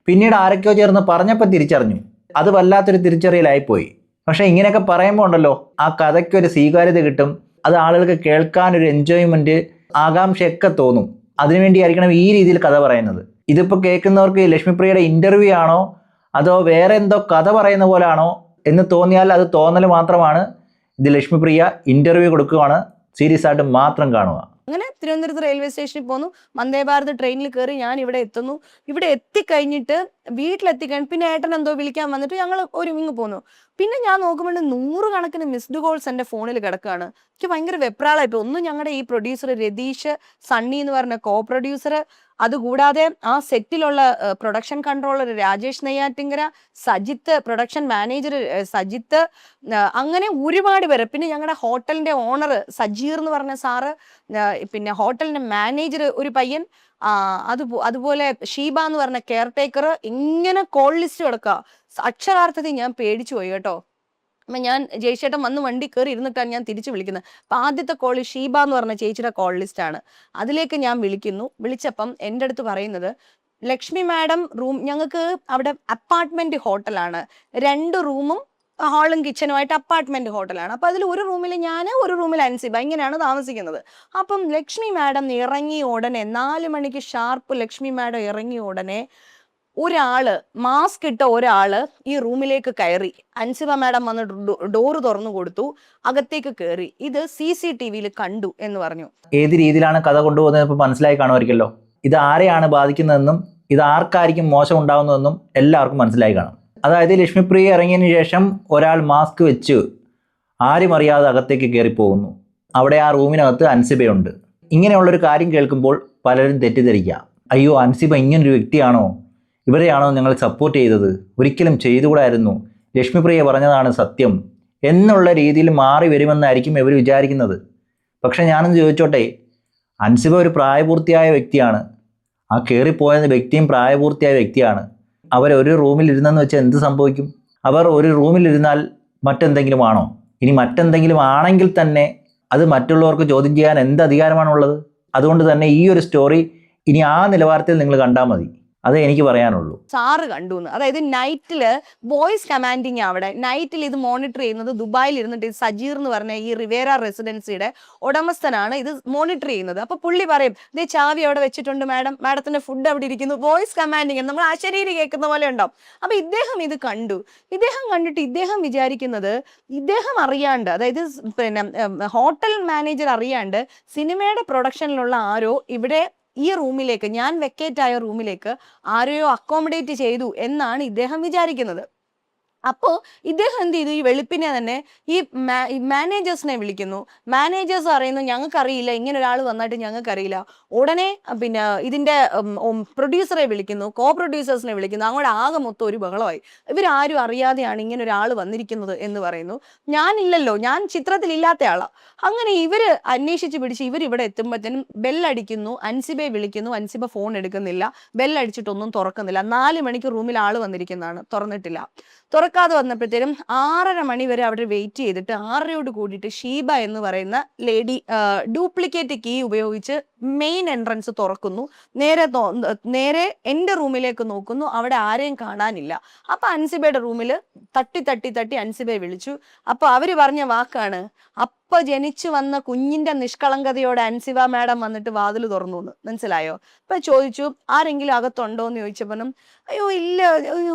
പിന്നീട് ആരൊക്കെയോ ചേർന്ന് പറഞ്ഞപ്പോൾ തിരിച്ചറിഞ്ഞു. അത് വല്ലാത്തൊരു തിരിച്ചറിയലായിപ്പോയി. പക്ഷെ ഇങ്ങനെയൊക്കെ പറയുമ്പോൾ ഉണ്ടല്ലോ, ആ കഥയ്ക്കൊരു സ്വീകാര്യത കിട്ടും. അത് ആളുകൾക്ക് കേൾക്കാനൊരു എൻജോയ്മെന്റ്, ആകാംക്ഷയൊക്കെ തോന്നും. അതിനുവേണ്ടിയായിരിക്കണം ഈ രീതിയിൽ കഥ പറയുന്നത്. ഇതിപ്പോൾ കേൾക്കുന്നവർക്ക് ലക്ഷ്മിപ്രിയയുടെ ഇന്റർവ്യൂ ആണോ അതോ വേറെ എന്തോ കഥ പറയുന്ന പോലാണോ എന്ന് തോന്നിയാൽ അത് തോന്നൽ മാത്രമാണ്. ഇത് ലക്ഷ്മിപ്രിയ ഇന്റർവ്യൂ കൊടുക്കുകയാണ്, സീരിയസ് ആയിട്ട് മാത്രം കാണുക. അങ്ങനെ തിരുവനന്തപുരത്ത് റെയിൽവേ സ്റ്റേഷനിൽ പോന്നു. വന്ദേ ഭാരത് ട്രെയിനിൽ കയറി ഞാൻ ഇവിടെ എത്തുന്നു. ഇവിടെ എത്തിക്കഴിഞ്ഞിട്ട് വീട്ടിലെത്തിക്കഴിഞ്ഞ് പിന്നെ ഏട്ടൻ എന്തോ വിളിക്കാൻ വന്നിട്ട് ഞങ്ങൾ ഒരുമിങ്ങ് പോന്നു. പിന്നെ ഞാൻ നോക്കുമ്പോൾ 100 കണക്കിന് മിസ്ഡ് കോൾസ് എൻ്റെ ഫോണിൽ കിടക്കുകയാണ്. എനിക്ക് ഭയങ്കര വെപ്രാളായിപ്പോൾ. ഒന്ന് ഞങ്ങളുടെ ഈ പ്രൊഡ്യൂസർ രതീഷ് സണ്ണി എന്ന് പറഞ്ഞ കോ പ്രൊഡ്യൂസർ, അതുകൂടാതെ ആ സെറ്റിലുള്ള production controller Rajesh Neyyattinkara, Sajith production manager Sajith, അങ്ങനെ ഒരുപാട് പേര്. പിന്നെ ഞങ്ങളുടെ ഹോട്ടലിന്റെ ഓണർ സജീർ എന്ന് പറഞ്ഞ സാറ്, പിന്നെ ഹോട്ടലിന്റെ മാനേജർ ഒരു പയ്യൻ, അതുപോലെ ഷീബ എന്ന് പറഞ്ഞ കെയർ ടേക്കർ, ഇങ്ങനെ കോൾ ലിസ്റ്റ് കിടക്കുക. അക്ഷരാർത്ഥത്തിൽ ഞാൻ പേടിച്ചു പോയി കേട്ടോ. അപ്പം ഞാൻ ജയിച്ചേട്ടൻ വന്ന് വണ്ടി കയറി ഇരുന്നിട്ടാണ് ഞാൻ തിരിച്ച് വിളിക്കുന്നത്. അപ്പം ആദ്യത്തെ കോൾ ഷീബ എന്ന് പറഞ്ഞ ചേച്ചിയുടെ കോൾ ലിസ്റ്റാണ്. അതിലേക്ക് ഞാൻ വിളിക്കുന്നു. വിളിച്ചപ്പം എൻ്റെ അടുത്ത് പറയുന്നത് ലക്ഷ്മി മാഡം റൂം, ഞങ്ങൾക്ക് അവിടെ അപ്പാർട്ട്മെന്റ് ഹോട്ടലാണ്, 2 റൂമും ഹാളും കിച്ചനുമായിട്ട് അപ്പാർട്ട്മെന്റ് ഹോട്ടലാണ്. അപ്പം അതിൽ ഒരു റൂമിൽ ഞാൻ, ഒരു റൂമിൽ അൻസിബ, ഇങ്ങനെയാണ് താമസിക്കുന്നത്. അപ്പം ലക്ഷ്മി മാഡം ഇറങ്ങിയ ഉടനെ 4 മണിക്ക് ഷാർപ്പ് ലക്ഷ്മി മാഡം ഇറങ്ങിയ ഉടനെ ഒരാള്, മാസ്ക് ഇട്ട ഒരാള് ഈ റൂമിലേക്ക് കയറി. അൻസിബ മാഡം വന്ന് ഡോറ് തുറന്നു കൊടുത്തു, അകത്തേക്ക് കയറി. ഇത് CCTV കണ്ടു എന്ന് പറഞ്ഞു. ഏത് രീതിയിലാണ് കഥ കൊണ്ടുപോകുന്നത് ഇപ്പോൾ മനസ്സിലായി കാണുമായിരിക്കല്ലോ. ഇത് ആരെയാണ് ബാധിക്കുന്നതെന്നും ഇത് ആർക്കായിരിക്കും മോശം ഉണ്ടാകുന്നതെന്നും എല്ലാവർക്കും മനസ്സിലായി കാണും. അതായത് ലക്ഷ്മിപ്രിയ ഇറങ്ങിയതിന് ശേഷം ഒരാൾ മാസ്ക് വെച്ച് ആരും അറിയാതെ അകത്തേക്ക് കയറിപ്പോകുന്നു. അവിടെ ആ റൂമിനകത്ത് അൻസിബയുണ്ട്. ഇങ്ങനെയുള്ളൊരു കാര്യം കേൾക്കുമ്പോൾ പലരും തെറ്റിദ്ധരിക്കുക, അയ്യോ അൻസിബ ഇങ്ങനൊരു വ്യക്തിയാണോ, ഇവരെയാണോ ഞങ്ങൾ സപ്പോർട്ട് ചെയ്തത്, ഒരിക്കലും ചെയ്തുകൂടായിരുന്നു, ലക്ഷ്മിപ്രിയ പറഞ്ഞതാണ് സത്യം എന്നുള്ള രീതിയിൽ മാറി വരുമെന്നായിരിക്കും ഇവർ വിചാരിക്കുന്നത്. പക്ഷെ ഞാനൊന്ന് ചോദിച്ചോട്ടെ, അൻസിബ ഒരു പ്രായപൂർത്തിയായ വ്യക്തിയാണ്. ആ കയറിപ്പോയ വ്യക്തിയും പ്രായപൂർത്തിയായ വ്യക്തിയാണ്. അവരൊരു റൂമിൽ ഇരുന്നെന്ന് വെച്ചാൽ എന്ത് സംഭവിക്കും? അവർ ഒരു റൂമിലിരുന്നാൽ മറ്റെന്തെങ്കിലും ആണോ? ഇനി മറ്റെന്തെങ്കിലും ആണെങ്കിൽ തന്നെ അത് മറ്റുള്ളവർക്ക് ചോദ്യം ചെയ്യാൻ എന്ത് അധികാരമാണുള്ളത്? അതുകൊണ്ട് തന്നെ ഈ ഒരു സ്റ്റോറി ഇനി ആ നിലവാരത്തിൽ നിങ്ങൾ കണ്ടാൽ മതി. അതേ എനിക്ക് പറയാനുള്ളൂ. സാറ് കണ്ടു എന്ന്, അതായത് നൈറ്റില് വോയിസ് കമാൻഡിങ് അവിടെ നൈറ്റിൽ ഇത് മോണിറ്റർ ചെയ്യുന്നത് ദുബായിൽ ഇരുന്നിട്ട് സജീർ എന്ന് പറഞ്ഞ ഈ റിവേര റെസിഡൻസിയുടെ ഉടമസ്ഥനാണ് ഇത് മോണിറ്റർ ചെയ്യുന്നത്. അപ്പൊ പുള്ളി പറയും, ഇതേ ചാവി അവിടെ വെച്ചിട്ടുണ്ട് മാഡം, മാഡത്തിന്റെ ഫുഡ് അവിടെ ഇരിക്കുന്നു. വോയിസ് കമാൻഡിങ് നമ്മൾ ആശരീരി കേൾക്കുന്ന പോലെ ഉണ്ടാവും. അപ്പൊ ഇദ്ദേഹം ഇത് കണ്ടു. ഇദ്ദേഹം കണ്ടിട്ട് ഇദ്ദേഹം വിചാരിക്കുന്നത്, ഇദ്ദേഹം അറിയാണ്ട്, അതായത് പിന്നെ ഹോട്ടൽ മാനേജർ അറിയാണ്ട് സിനിമയുടെ പ്രൊഡക്ഷനിലുള്ള ആരോ ഇവിടെ ഈ റൂമിലേക്ക്, ഞാൻ വെക്കേറ്റ് ആയ റൂമിലേക്ക് ആരെയോ അക്കോമഡേറ്റ് ചെയ്തു എന്നാണ് ഇദ്ദേഹം വിചാരിക്കുന്നത്. അപ്പോൾ ഇദ്ദേഹം എന്ത് ചെയ്തു? ഈ വെളുപ്പിനെ തന്നെ ഈ മാനേജേഴ്സിനെ വിളിക്കുന്നു. മാനേജേഴ്സ് പറയുന്നു, ഞങ്ങൾക്കറിയില്ല, ഇങ്ങനെ ഒരാൾ വന്നിട്ട് ഞങ്ങൾക്കറിയില്ല. ഉടനെ പിന്നെ ഇതിന്റെ പ്രൊഡ്യൂസറെ വിളിക്കുന്നു, കോ പ്രൊഡ്യൂസേഴ്സിനെ വിളിക്കുന്നു. അങ്ങോട്ട് ആകെ മൊത്തം ഒരു ബഹളമായി. ഇവരാരും അറിയാതെയാണ് ഇങ്ങനെ ഒരാൾ വന്നിരിക്കുന്നത് എന്ന് പറയുന്നു. ഞാനില്ലല്ലോ, ഞാൻ ചിത്രത്തിലില്ലാത്ത ആളാ. അങ്ങനെ ഇവര് അന്വേഷിച്ച് പിടിച്ച് ഇവരിവിടെ എത്തുമ്പോഴത്തേനും ബെല്ലടിക്കുന്നു. അൻസിബയെ വിളിക്കുന്നു. അൻസിബ ഫോൺ എടുക്കുന്നില്ല. ബെല്ലടിച്ചിട്ടൊന്നും തുറക്കുന്നില്ല. 4 മണിക്ക് റൂമിൽ ആള് വന്നിരിക്കുന്നതാണ്, തുറന്നിട്ടില്ല. തുറക്കാതെ വന്നപ്പോഴത്തേനും 6:30 മണി വരെ അവിടെ വെയിറ്റ് ചെയ്തിട്ട് 6:30 കൂടിയിട്ട് ഷീബ എന്ന് പറയുന്ന ലേഡി ഡ്യൂപ്ലിക്കേറ്റ് കീ ഉപയോഗിച്ച് മെയിൻ എൻട്രൻസ് തുറക്കുന്നു. നേരെ എൻ്റെ റൂമിലേക്ക് നോക്കുന്നു. അവിടെ ആരെയും കാണാനില്ല. അപ്പൊ അൻസിബയുടെ റൂമിൽ തട്ടി അൻസിബയെ വിളിച്ചു. അപ്പൊ അവര് പറഞ്ഞ വാക്കാണ്, അപ്പൊ ജനിച്ചു വന്ന കുഞ്ഞിന്റെ നിഷ്കളങ്കതയോടെ അൻസിബ മാഡം വന്നിട്ട് വാതിൽ തുറന്നു എന്ന്. മനസ്സിലായോ? അപ്പൊ ചോദിച്ചു, ആരെങ്കിലും അകത്തുണ്ടോ എന്ന് ചോദിച്ചപ്പോഴും, അയ്യോ ഇല്ല,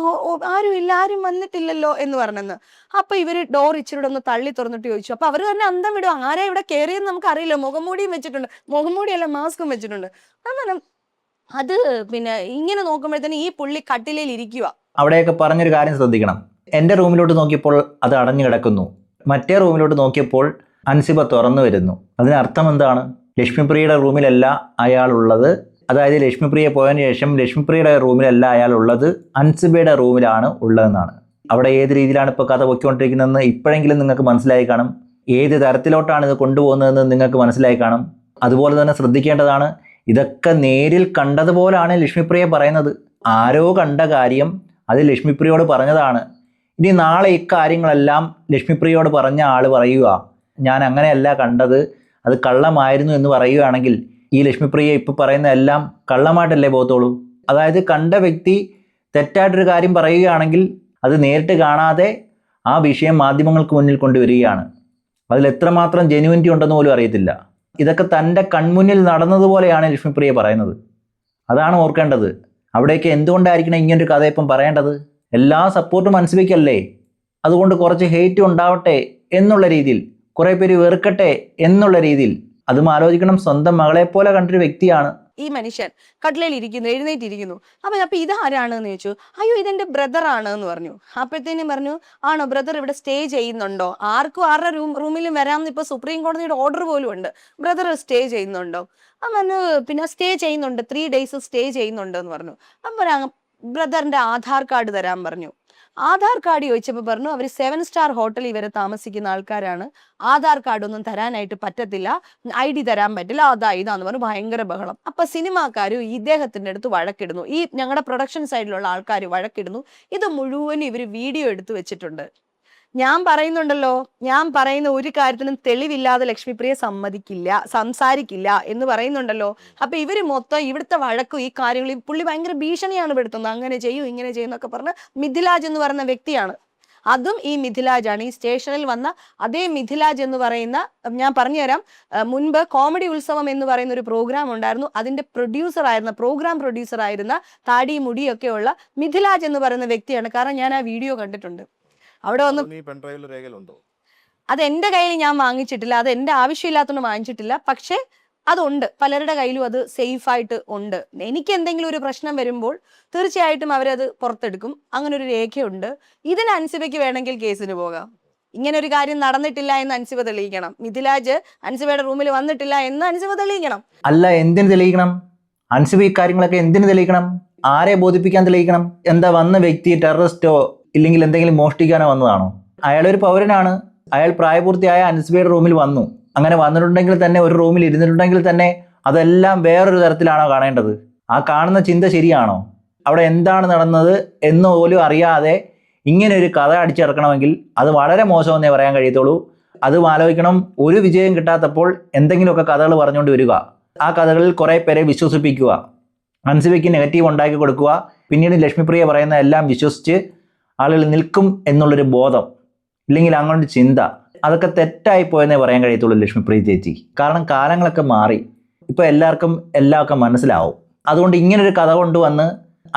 ആരും ഇല്ല, ആരും വന്നിട്ടില്ലല്ലോ എന്ന് പറഞ്ഞെന്ന്. അപ്പൊ ഇവര് ഡോർ ഇച്ചിരി ഒന്ന് തള്ളി തുറന്നിട്ട് ചോദിച്ചു. അപ്പൊ അവര് തന്നെ അന്തം വിടും, ആരാ ഇവിടെ കയറിയെന്ന് നമുക്ക് അറിയില്ല, മുഖംമൂടിയും വെച്ചിട്ടുണ്ട്, മുഖംമൂടിയല്ല മാസ്കും വെച്ചിട്ടുണ്ട്. അങ്ങനെ അത് പിന്നെ ഇങ്ങനെ നോക്കുമ്പോഴത്തേന് ഈ പുള്ളി കട്ടിലയിൽ ഇരിക്കുക. അവിടെയൊക്കെ പറഞ്ഞൊരു കാര്യം ശ്രദ്ധിക്കണം. എൻ്റെ റൂമിലോട്ട് നോക്കിയപ്പോൾ അത് അടഞ്ഞു കിടക്കുന്നു. മറ്റേ റൂമിലോട്ട് നോക്കിയപ്പോൾ അൻസിബ തുറന്നു വരുന്നു. അതിനർത്ഥം എന്താണ്? ലക്ഷ്മിപ്രിയയുടെ റൂമിലല്ല അയാളുള്ളത്. അതായത് ലക്ഷ്മിപ്രിയ പോയതിനു ശേഷം ലക്ഷ്മിപ്രിയയുടെ റൂമിലല്ല അയാളുള്ളത്, അൻസിബയുടെ റൂമിലാണ് ഉള്ളതെന്നാണ്. അവിടെ ഏത് രീതിയിലാണ് ഇപ്പോൾ കഥ പൊയ്ക്കൊണ്ടിരിക്കുന്നതെന്ന് ഇപ്പോഴെങ്കിലും നിങ്ങൾക്ക് മനസ്സിലായി കാണും. ഏത് തരത്തിലോട്ടാണ് ഇത് കൊണ്ടുപോകുന്നതെന്ന് നിങ്ങൾക്ക് മനസ്സിലായി കാണും. അതുപോലെ തന്നെ ശ്രദ്ധിക്കേണ്ടതാണ്, ഇതൊക്കെ നേരിൽ കണ്ടതുപോലാണ് ലക്ഷ്മിപ്രിയ പറയുന്നത്. ആരോ കണ്ട കാര്യം അത് ലക്ഷ്മിപ്രിയോട് പറഞ്ഞതാണ്. ഇനി നാളെ ഇക്കാര്യങ്ങളെല്ലാം ലക്ഷ്മിപ്രിയോട് പറഞ്ഞ ആൾ പറയുക, ഞാൻ അങ്ങനെയല്ല കണ്ടത്, അത് കള്ളമായിരുന്നു എന്ന് പറയുകയാണെങ്കിൽ ഈ ലക്ഷ്മിപ്രിയ ഇപ്പോൾ പറയുന്ന എല്ലാം കള്ളമായിട്ടല്ലേ പോകത്തുള്ളൂ. അതായത് കണ്ട വ്യക്തി തെറ്റായിട്ടൊരു കാര്യം പറയുകയാണെങ്കിൽ അത് നേരിട്ട് കാണാതെ ആ വിഷയം മാധ്യമങ്ങൾക്ക് മുന്നിൽ കൊണ്ടുവരികയാണ്. അതിൽ എത്രമാത്രം ജെന്യുവിനിറ്റി ഉണ്ടെന്ന് പോലും അറിയത്തില്ല. ഇതൊക്കെ തൻ്റെ കൺമുന്നിൽ നടന്നതുപോലെയാണ് ലക്ഷ്മിപ്രിയ പറയുന്നത്. അതാണ് ഓർക്കേണ്ടത്. അവിടേക്ക് എന്തുകൊണ്ടായിരിക്കണം ഇങ്ങനൊരു കഥ ഇപ്പം പറയേണ്ടത്? എല്ലാ സപ്പോർട്ടും അൻസിബയ്ക്കല്ലേ, അതുകൊണ്ട് കുറച്ച് ഹേറ്റ് ഉണ്ടാവട്ടെ എന്നുള്ള രീതിയിൽ, കുറേ പേര് വെറുക്കട്ടെ എന്നുള്ള രീതിയിൽ അതും ആലോചിക്കണം. സ്വന്തം മകളെ പോലെ കണ്ടൊരു വ്യക്തിയാണ് ഈ മനുഷ്യൻ. കട്ടിലയിൽ ഇരിക്കുന്നു, എഴുന്നേറ്റിരിക്കുന്നു. അപ്പൊ ഇതാരാണെന്ന് ചോദിച്ചു. അയ്യോ ഇതെന്റെ ബ്രദർ ആണ് എന്ന് പറഞ്ഞു. അപ്പോഴത്തേനും പറഞ്ഞു, ആണോ ബ്രദർ ഇവിടെ സ്റ്റേ ചെയ്യുന്നുണ്ടോ? ആർക്കും ആരുടെ റൂമിലും വരാമെന്ന് ഇപ്പൊ സുപ്രീം കോടതിയുടെ ഓർഡർ പോലും ഉണ്ട്. ബ്രദർ സ്റ്റേ ചെയ്യുന്നുണ്ടോ? പറഞ്ഞു പിന്നെ സ്റ്റേ ചെയ്യുന്നുണ്ട്, 3 days സ്റ്റേ ചെയ്യുന്നുണ്ട് എന്ന് പറഞ്ഞു. അപ്പൊ ബ്രദറിന്റെ ആധാർ കാർഡ് തരാൻ പറഞ്ഞു. ആധാർ കാർഡ് ചോദിച്ചപ്പോൾ പറഞ്ഞു, അവർ 7 സ്റ്റാർ ഹോട്ടലിൽ ഇവരെ താമസിക്കുന്ന ആൾക്കാരാണ്, ആധാർ കാർഡ് ഒന്നും തരാനായിട്ട് പറ്റത്തില്ല, ID തരാൻ പറ്റില്ല, ഇതാന്ന് പറഞ്ഞു. ഭയങ്കര ബഹളം. അപ്പൊ സിനിമാക്കാരും ഇദ്ദേഹത്തിന്റെ അടുത്ത് വഴക്കിടുന്നു. ഈ ഞങ്ങളുടെ പ്രൊഡക്ഷൻ സൈഡിലുള്ള ആൾക്കാർ വഴക്കിടുന്നു. ഇത് മുഴുവൻ ഇവർ വീഡിയോ എടുത്തു വെച്ചിട്ടുണ്ട്. ഞാൻ പറയുന്നുണ്ടല്ലോ, ഞാൻ പറയുന്ന ഒരു കാര്യത്തിനും തെളിവില്ലാതെ ലക്ഷ്മിപ്രിയ സംസാരിക്കില്ല എന്ന് പറയുന്നുണ്ടല്ലോ. അപ്പൊ ഇവര് മൊത്തം ഇവിടുത്തെ വഴക്കും ഈ കാര്യങ്ങളും, പുള്ളി ഭയങ്കര ഭീഷണിയാണ് പെടുത്തുന്നത്. അങ്ങനെ ചെയ്യൂ ഇങ്ങനെ ചെയ്യുന്നൊക്കെ പറഞ്ഞ് മിഥിലാജ് എന്ന് പറയുന്ന വ്യക്തിയാണ്. അതും ഈ മിഥിലാജാണ്. ഈ സ്റ്റേഷനിൽ വന്ന അതേ മിഥിലാജ് എന്ന് പറയുന്ന, ഞാൻ പറഞ്ഞുതരാം, മുൻപ് കോമഡി ഉത്സവം എന്ന് പറയുന്ന ഒരു പ്രോഗ്രാം ഉണ്ടായിരുന്നു. അതിന്റെ പ്രോഗ്രാം പ്രൊഡ്യൂസർ ആയിരുന്ന താടി മുടിയൊക്കെ ഉള്ള മിഥിലാജ് എന്ന് പറയുന്ന വ്യക്തിയാണ്. കാരണം ഞാൻ ആ വീഡിയോ കണ്ടിട്ടുണ്ട്. അവിടെ വന്ന് അത് എൻ്റെ കയ്യിൽ ഞാൻ വാങ്ങിച്ചിട്ടില്ല, അത് എൻ്റെ ആവശ്യമില്ലാത്തതുകൊണ്ട് വാങ്ങിച്ചിട്ടില്ല. പക്ഷെ അതുണ്ട്, പലരുടെ കയ്യിലും അത് സേഫ് ആയിട്ട് ഉണ്ട്. എനിക്ക് എന്തെങ്കിലും ഒരു പ്രശ്നം വരുമ്പോൾ തീർച്ചയായിട്ടും അവരത് പുറത്തെടുക്കും. അങ്ങനെ ഒരു രേഖയുണ്ട്. ഇതിന് അൻസിബയ്ക്ക് വേണമെങ്കിൽ കേസിന് പോകാം. ഇങ്ങനെ ഒരു കാര്യം നടന്നിട്ടില്ല എന്ന് അൻസിബ തെളിയിക്കണം. മിഥിലാജ് അൻസിബയുടെ റൂമിൽ വന്നിട്ടില്ല എന്ന് അൻസിബ തെളിയിക്കണം. അല്ല, എന്തിനു തെളിയിക്കണം? അൻസിബ ഈ കാര്യങ്ങളൊക്കെ എന്തിനു തെളിയിക്കണം? ആരെ ബോധിപ്പിക്കാൻ തെളിയിക്കണം? എന്താ വന്ന വ്യക്തി ടെററിസ്റ്റോ ഇല്ലെങ്കിൽ എന്തെങ്കിലും മോഷ്ടിക്കാനോ വന്നതാണോ? അയാളൊരു പൗരനാണ്. അയാൾ പ്രായപൂർത്തിയായ അൻസിബയുടെ റൂമിൽ വന്നു. അങ്ങനെ വന്നിട്ടുണ്ടെങ്കിൽ തന്നെ, ഒരു റൂമിൽ ഇരുന്നിട്ടുണ്ടെങ്കിൽ തന്നെ അതെല്ലാം വേറൊരു തരത്തിലാണോ കാണേണ്ടത്? ആ കാണുന്ന ചിന്ത ശരിയാണോ? അവിടെ എന്താണ് നടന്നത് എന്ന് പോലും അറിയാതെ ഇങ്ങനെ ഒരു കഥ അടിച്ചിറക്കണമെങ്കിൽ അത് വളരെ മോശമെന്നേ പറയാൻ കഴിയത്തുള്ളൂ. അത് ആലോചിക്കണം. ഒരു വിജയം കിട്ടാത്തപ്പോൾ എന്തെങ്കിലുമൊക്കെ കഥകൾ പറഞ്ഞുകൊണ്ട് വരിക, ആ കഥകളിൽ കുറേ പേരെ വിശ്വസിപ്പിക്കുക, അൻസിബയ്ക്ക് നെഗറ്റീവ് ഉണ്ടാക്കി കൊടുക്കുക, പിന്നീട് ലക്ഷ്മിപ്രിയ പറയുന്ന എല്ലാം വിശ്വസിച്ച് ആളുകൾ നിൽക്കും എന്നുള്ളൊരു ബോധം, ഇല്ലെങ്കിൽ അങ്ങനൊരു ചിന്ത, അതൊക്കെ തെറ്റായി പോയെന്നേ പറയാൻ കഴിയത്തുള്ളൂ ലക്ഷ്മിപ്രിയ ചേച്ചി. കാരണം കാലങ്ങളൊക്കെ മാറി, ഇപ്പോൾ എല്ലാവർക്കും എല്ലാമൊക്കെ മനസ്സിലാവും. അതുകൊണ്ട് ഇങ്ങനൊരു കഥ കൊണ്ടുവന്ന്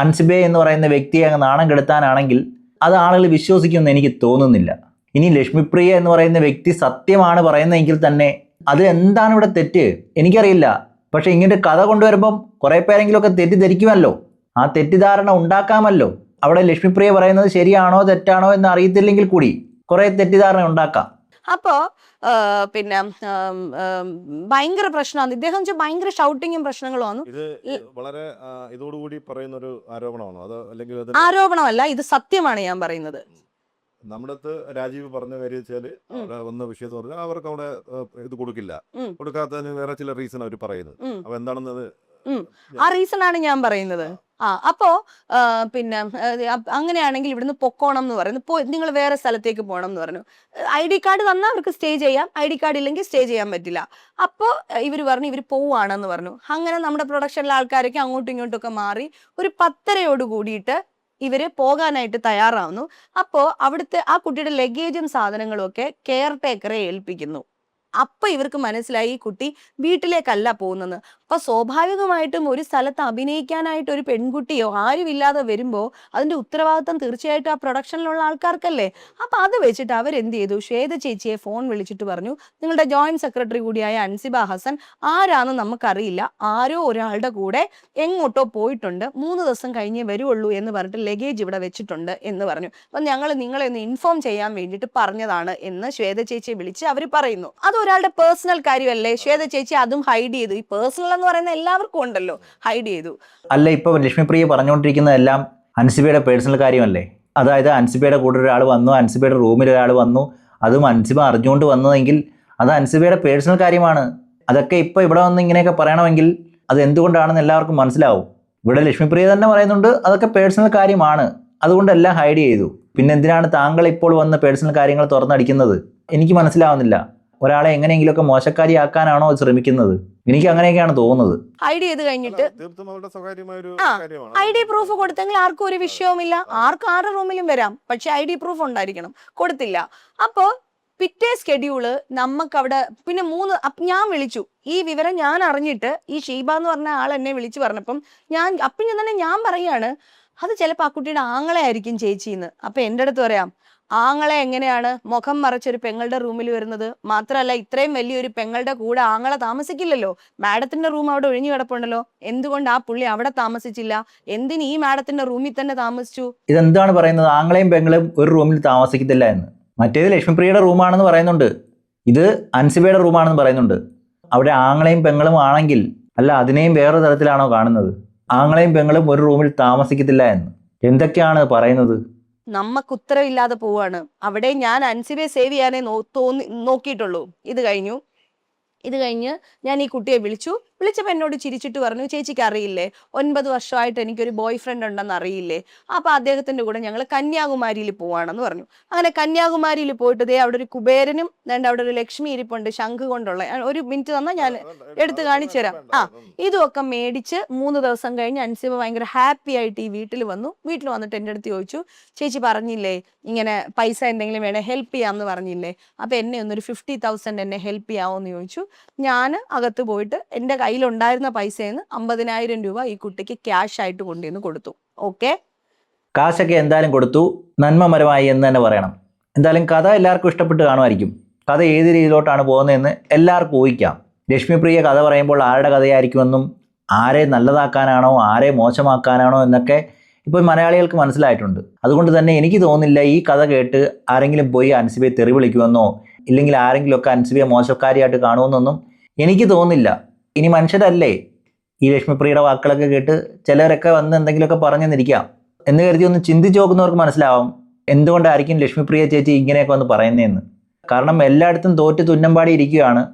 അൻസിബെ എന്ന് പറയുന്ന വ്യക്തിയെ അങ്ങ് നാണം കെടുത്താനാണെങ്കിൽ അത് ആളുകൾ വിശ്വസിക്കുമെന്ന് എനിക്ക് തോന്നുന്നില്ല. ഇനി ലക്ഷ്മിപ്രിയ എന്ന് പറയുന്ന വ്യക്തി സത്യമാണ് പറയുന്നതെങ്കിൽ തന്നെ അത് എന്താണ് ഇവിടെ തെറ്റ് എനിക്കറിയില്ല. പക്ഷേ ഇങ്ങനൊരു കഥ കൊണ്ടുവരുമ്പം കുറേ പേരെങ്കിലുമൊക്കെ തെറ്റിദ്ധരിക്കുമല്ലോ, ആ തെറ്റിദ്ധാരണ ഉണ്ടാക്കാമല്ലോ. അവിടെ ലക്ഷ്മിപ്രിയ പറയുന്നത് ശരിയാണോ തെറ്റാണോ എന്ന് അറിയത്തില്ലെങ്കിൽ കൂടി കുറേ തെറ്റിദ്ധാരണ ഉണ്ടാക്കാം. അപ്പോൾ പിന്നെ ഭയങ്കര പ്രശ്നമാണ്. ഇദ്ദേഹം ഭയങ്കര ഷൗട്ടിങ്ങും പ്രശ്നങ്ങളുമാണ്. ഇത് വളരെ ഇതോടുകൂടി പറയുന്ന ഒരു ആരോപണമാണോ അതോ അല്ലെങ്കിൽ ആരോപണമല്ല, ഇത് സത്യമാണ് ഞാൻ പറയുന്നത്. നമ്മുടെ അടുത്ത് രാജീവ് പറഞ്ഞ കാര്യം വെച്ചാല് അവിടെ വന്ന വിഷയം എന്ന് പറഞ്ഞാൽ അവർക്ക് അവിടെ ഇത് കൊടുക്കില്ല, കൊടുക്കാത്തതിന് വേറെ ചില റീസൺ അവർ പറയുന്നത്. അപ്പൊ എന്താണെന്നത് ആ റീസൺ ആണ് ഞാൻ പറയുന്നത്. അപ്പോ പിന്നെ അങ്ങനെയാണെങ്കിൽ ഇവിടുന്ന് പൊക്കോണം എന്ന് പറയുന്നു. നിങ്ങൾ വേറെ സ്ഥലത്തേക്ക് പോകണം എന്ന് പറഞ്ഞു. ID കാർഡ് തന്നാൽ അവർക്ക് സ്റ്റേ ചെയ്യാം, ID കാർഡ് ഇല്ലെങ്കിൽ സ്റ്റേ ചെയ്യാൻ പറ്റില്ല. അപ്പോൾ ഇവർ പറഞ്ഞു ഇവർ പോവുകയാണെന്ന് പറഞ്ഞു. അങ്ങനെ നമ്മുടെ പ്രൊഡക്ഷനിലെ ആൾക്കാരൊക്കെ അങ്ങോട്ടും ഇങ്ങോട്ടും ഒക്കെ മാറി ഒരു 10:30 കൂടിയിട്ട് ഇവര് പോകാനായിട്ട് തയ്യാറാവുന്നു. അപ്പോൾ അവിടുത്തെ ആ കുട്ടിയുടെ ലഗേജും സാധനങ്ങളും ഒക്കെ കെയർ ടേക്കറെ ഏൽപ്പിക്കുന്നു. അപ്പൊ ഇവർക്ക് മനസ്സിലായി ഈ കുട്ടി വീട്ടിലേക്കല്ല പോകുന്നത്. അപ്പൊ സ്വാഭാവികമായിട്ടും ഒരു സ്ഥലത്ത് അഭിനയിക്കാനായിട്ട് ഒരു പെൺകുട്ടിയോ ആരുമില്ലാതെ വരുമ്പോൾ അതിന്റെ ഉത്തരവാദിത്തം തീർച്ചയായിട്ടും ആ പ്രൊഡക്ഷനിലുള്ള ആൾക്കാർക്കല്ലേ. അപ്പൊ അത് വെച്ചിട്ട് അവരെന്ത് ചെയ്തു, ശ്വേത ചേച്ചിയെ ഫോൺ വിളിച്ചിട്ട് പറഞ്ഞു, നിങ്ങളുടെ ജോയിന്റ് സെക്രട്ടറി കൂടിയായ അൻസിബ ഹസൻ ആരാന്ന് നമുക്കറിയില്ല, ആരോ ഒരാളുടെ കൂടെ എങ്ങോട്ടോ പോയിട്ടുണ്ട്, 3 ദിവസം കഴിഞ്ഞേ വരുള്ളൂ എന്ന് പറഞ്ഞിട്ട് ലഗേജ് ഇവിടെ വെച്ചിട്ടുണ്ട് എന്ന് പറഞ്ഞു. അപ്പൊ ഞങ്ങൾ നിങ്ങളെ ഒന്ന് ഇൻഫോം ചെയ്യാൻ വേണ്ടിയിട്ട് പറഞ്ഞതാണ് എന്ന് ശ്വേത ചേച്ചിയെ വിളിച്ച് അവർ പറയുന്നു. അത് ഒരാളുടെ പേഴ്സണൽ കാര്യമല്ലേ. ശ്വേത ചേച്ചി അതും ഹൈഡ് ചെയ്തു. ഈ പേഴ്സണൽ എന്ന് പറയുന്ന എല്ലാവർക്കും ഉണ്ടല്ലോ, ഹൈഡ് ചെയ്തു. അല്ല, ഇപ്പൊ ലക്ഷ്മിപ്രിയ പറഞ്ഞുകൊണ്ടിരിക്കുന്നതെല്ലാം അൻസിബയുടെ പേഴ്സണൽ കാര്യമല്ലേ. അതായത് അൻസിബയുടെ കൂടെ ഒരാൾ വന്നു, അൻസിബയുടെ റൂമിൽ ഒരാൾ വന്നു, അതും അൻസിബ അറിഞ്ഞുകൊണ്ട് വന്നതെങ്കിൽ അത് അൻസിബയുടെ പേഴ്സണൽ കാര്യമാണ്. അതൊക്കെ ഇപ്പോൾ ഇവിടെ വന്ന് ഇങ്ങനെയൊക്കെ പറയണമെങ്കിൽ അത് എന്തുകൊണ്ടാണെന്ന് എല്ലാവർക്കും മനസ്സിലാവും. ഇവിടെ ലക്ഷ്മിപ്രിയ തന്നെ പറയുന്നുണ്ട് അതൊക്കെ പേഴ്സണൽ കാര്യമാണ്, അതുകൊണ്ട് എല്ലാം ഹൈഡ് ചെയ്തു. പിന്നെ എന്തിനാണ് താങ്കൾ ഇപ്പോൾ വന്ന് പേഴ്സണൽ കാര്യങ്ങൾ തുറന്നടിക്കുന്നത്? എനിക്ക് മനസ്സിലാവുന്നില്ല. ഒരാളെ എങ്ങനെയെങ്കിലുമൊക്കെ മോശക്കാരിയാക്കാനാണോ ശ്രമിക്കുന്നത്? എനിക്ക് അങ്ങനെയൊക്കെയാണ് തോന്നുന്നത്. ഹൈഡ് ചെയ്ത് കഴിഞ്ഞിട്ട് ID പ്രൂഫ് കൊടുത്തെങ്കിൽ ആർക്കും ഒരു വിഷയവുമില്ല, ആർക്കും ആരുടെ റൂമിലും വരാം. പക്ഷെ ID പ്രൂഫ് ഉണ്ടായിരിക്കണം. കൊടുത്തില്ല. അപ്പോ പിറ്റേ സ്കെഡ്യൂള് നമുക്കവിടെ പിന്നെ ഞാൻ വിളിച്ചു. ഈ വിവരം ഞാൻ അറിഞ്ഞിട്ട് ഈ ഷീബ എന്ന് പറഞ്ഞ ആൾ എന്നെ വിളിച്ചു പറഞ്ഞപ്പം ഞാൻ പറയാണ് അത് ചിലപ്പോൾ ആ കുട്ടിയുടെ ആങ്ങളെ ആയിരിക്കും ചേച്ചിന്ന്. അപ്പൊ എൻ്റെ അടുത്ത് പറയാം, ആങ്ങളെ എങ്ങനെയാണ് മുഖം മറച്ചൊരു പെങ്ങളുടെ റൂമിൽ വരുന്നത്? മാത്രമല്ല ഇത്രയും വലിയൊരു പെങ്ങളുടെ കൂടെ ആങ്ങളെ താമസിക്കില്ലല്ലോ. മാഡത്തിന്റെ റൂം അവിടെ ഒഴിഞ്ഞു കിടപ്പുണ്ടല്ലോ, എന്തുകൊണ്ട് ആ പുള്ളി അവിടെ താമസിച്ചില്ല? എന്തിന് ഈ മാഡത്തിന്റെ റൂമിൽ തന്നെ താമസിച്ചു? ഇതെന്താണ് പറയുന്നത്? ആങ്ങളെയും പെങ്ങളും ഒരു റൂമിൽ താമസിക്കത്തില്ല എന്ന്. മറ്റേത് ലക്ഷ്മിപ്രിയയുടെ റൂമാണെന്ന് പറയുന്നുണ്ട്, ഇത് അൻസിബയുടെ റൂമാണെന്ന് പറയുന്നുണ്ട്. അവിടെ ആങ്ങളെയും പെങ്ങളും ആണെങ്കിൽ അല്ല അതിനെയും വേറെ തരത്തിലാണോ കാണുന്നത്? ആങ്ങളെയും പെങ്ങളും ഒരു റൂമിൽ താമസിക്കത്തില്ല എന്ന് എന്തൊക്കെയാണ് പറയുന്നത്? നമുക്ക് ഉത്തരവില്ലാതെ പോവാണ്. അവിടെ ഞാൻ അൻസിബയെ സേവ് ചെയ്യാനേ നോക്കിയിട്ടുള്ളൂ. ഇത് കഴിഞ്ഞ് ഞാൻ ഈ കുട്ടിയെ വിളിച്ചപ്പോൾ എന്നോട് ചിരിച്ചിട്ട് പറഞ്ഞു, ചേച്ചിക്ക് അറിയില്ലേ 9 വർഷമായിട്ട് എനിക്കൊരു ബോയ് ഫ്രണ്ട് ഉണ്ടെന്ന് അറിയില്ലേ? അപ്പൊ അദ്ദേഹത്തിന്റെ കൂടെ ഞങ്ങൾ കന്യാകുമാരിയിൽ പോവാണെന്ന് പറഞ്ഞു. അങ്ങനെ കന്യാകുമാരിയിൽ പോയിട്ട് അവിടെ ഒരു കുബേരനും അവിടെ ഒരു ലക്ഷ്മി ഇരിപ്പുണ്ട് ശംഖ് കൊണ്ടുള്ള. ഒരു മിനിറ്റ് തന്നാൽ ഞാൻ എടുത്ത് കാണിച്ചു തരാം. ഇതൊക്കെ മേടിച്ച് 3 ദിവസം കഴിഞ്ഞ് അൻസിബ ഭയങ്കര ഹാപ്പി ആയിട്ട് ഈ വീട്ടിൽ വന്നിട്ട് എൻ്റെ അടുത്ത് ചോദിച്ചു, ചേച്ചി പറഞ്ഞില്ലേ ഇങ്ങനെ പൈസ എന്തെങ്കിലും വേണേ ഹെൽപ്പ് ചെയ്യാമെന്ന് പറഞ്ഞില്ലേ, അപ്പൊ എന്നെ ഒന്നൊരു 50,000 എന്നെ ഹെൽപ്പ് ചെയ്യാമോന്ന് ചോദിച്ചു. ഞാൻ അകത്ത് പോയിട്ട് എൻ്റെ കയ്യിലുണ്ടായിരുന്ന പൈസയിൽ നിന്ന് 50,000 രൂപ ഈ കുട്ടിക്ക് ക്യാഷ് ആയിട്ട് കൊണ്ടുവന്ന് കൊടുത്തു. ഓക്കെ, കാശൊക്കെ എന്തായാലും കൊടുത്തു, നന്മമരമായി എന്ന് തന്നെ പറയണം. എന്തായാലും കഥ എല്ലാവർക്കും ഇഷ്ടപ്പെട്ട് കാണുമായിരിക്കും. കഥ ഏത് രീതിയിലോട്ടാണ് പോകുന്നതെന്ന് എല്ലാവർക്കും ഊഹിക്കാം. ലക്ഷ്മിപ്രിയ കഥ പറയുമ്പോൾ ആരുടെ കഥയായിരിക്കുമെന്നും ആരെ നല്ലതാക്കാനാണോ ആരെ മോശമാക്കാനാണോ എന്നൊക്കെ ഇപ്പോൾ മലയാളികൾക്ക് മനസ്സിലായിട്ടുണ്ട്. അതുകൊണ്ട് തന്നെ എനിക്ക് തോന്നുന്നില്ല ഈ കഥ കേട്ട് ആരെങ്കിലും പോയി അൻസിബയെ തെറി വിളിക്കുമെന്നോ ഇല്ലെങ്കിൽ ആരെങ്കിലുമൊക്കെ അൻസിബയെ മോശക്കാരിയായിട്ട് കാണുമെന്നൊന്നും എനിക്ക് തോന്നുന്നില്ല. ഇനി മനുഷ്യരല്ലേ, ഈ ലക്ഷ്മിപ്രിയയുടെ വാക്കുകളൊക്കെ കേട്ട് ചിലരൊക്കെ വന്ന് എന്തെങ്കിലുമൊക്കെ പറഞ്ഞെന്നിരിക്കാം എന്ന് കരുതി ഒന്ന് ചിന്തിച്ച് നോക്കുന്നവർക്ക് മനസ്സിലാവും എന്തുകൊണ്ടായിരിക്കും ലക്ഷ്മിപ്രിയ ചേച്ചി ഇങ്ങനെയൊക്കെ വന്ന് പറയുന്നതെന്ന്. കാരണം എല്ലായിടത്തും തോറ്റ് തുന്നമ്പാടി ഇരിക്കുകയാണ്.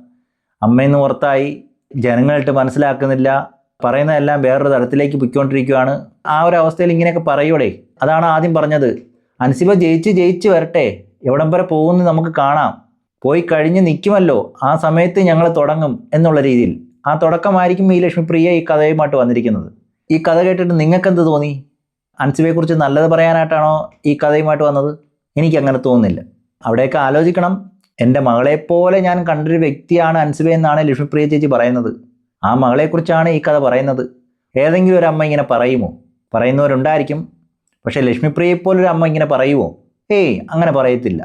അമ്മയെന്ന് പുറത്തായി, ജനങ്ങളിട്ട് മനസ്സിലാക്കുന്നില്ല, പറയുന്നതെല്ലാം വേറൊരു തലത്തിലേക്ക് പൊയ്ക്കൊണ്ടിരിക്കുകയാണ്. ആ ഒരു അവസ്ഥയിൽ ഇങ്ങനെയൊക്കെ പറയൂടെ. അതാണ് ആദ്യം പറഞ്ഞത്, അൻസിബ ജയിച്ച് വരട്ടെ, എവിടം വരെ പോകുമെന്ന് നമുക്ക് കാണാം, പോയി കഴിഞ്ഞ് നിൽക്കുമല്ലോ, ആ സമയത്ത് ഞങ്ങൾ തുടങ്ങും എന്നുള്ള രീതിയിൽ. ആ തുടക്കമായിരിക്കും ഈ ലക്ഷ്മിപ്രിയ ഈ കഥയുമായിട്ട് വന്നിരിക്കുന്നത്. ഈ കഥ കേട്ടിട്ട് നിങ്ങൾക്കെന്ത് തോന്നി? അൻസിബയെക്കുറിച്ച് നല്ലത് പറയാനായിട്ടാണോ ഈ കഥയുമായിട്ട് വന്നത്? എനിക്കങ്ങനെ തോന്നുന്നില്ല. അവിടെയൊക്കെ ആലോചിക്കണം. എൻ്റെ മകളെപ്പോലെ ഞാൻ കണ്ടൊരു വ്യക്തിയാണ് അൻസിബ എന്നാണ് ലക്ഷ്മിപ്രിയ ചേച്ചി പറയുന്നത്. ആ മകളെക്കുറിച്ചാണ് ഈ കഥ പറയുന്നത്. ഏതെങ്കിലും ഒരു അമ്മ ഇങ്ങനെ പറയുമോ? പറയുന്നവരുണ്ടായിരിക്കും. പക്ഷേ ലക്ഷ്മിപ്രിയയെപ്പോലൊരു അമ്മ ഇങ്ങനെ പറയുമോ? ഏയ്, അങ്ങനെ പറയത്തില്ല.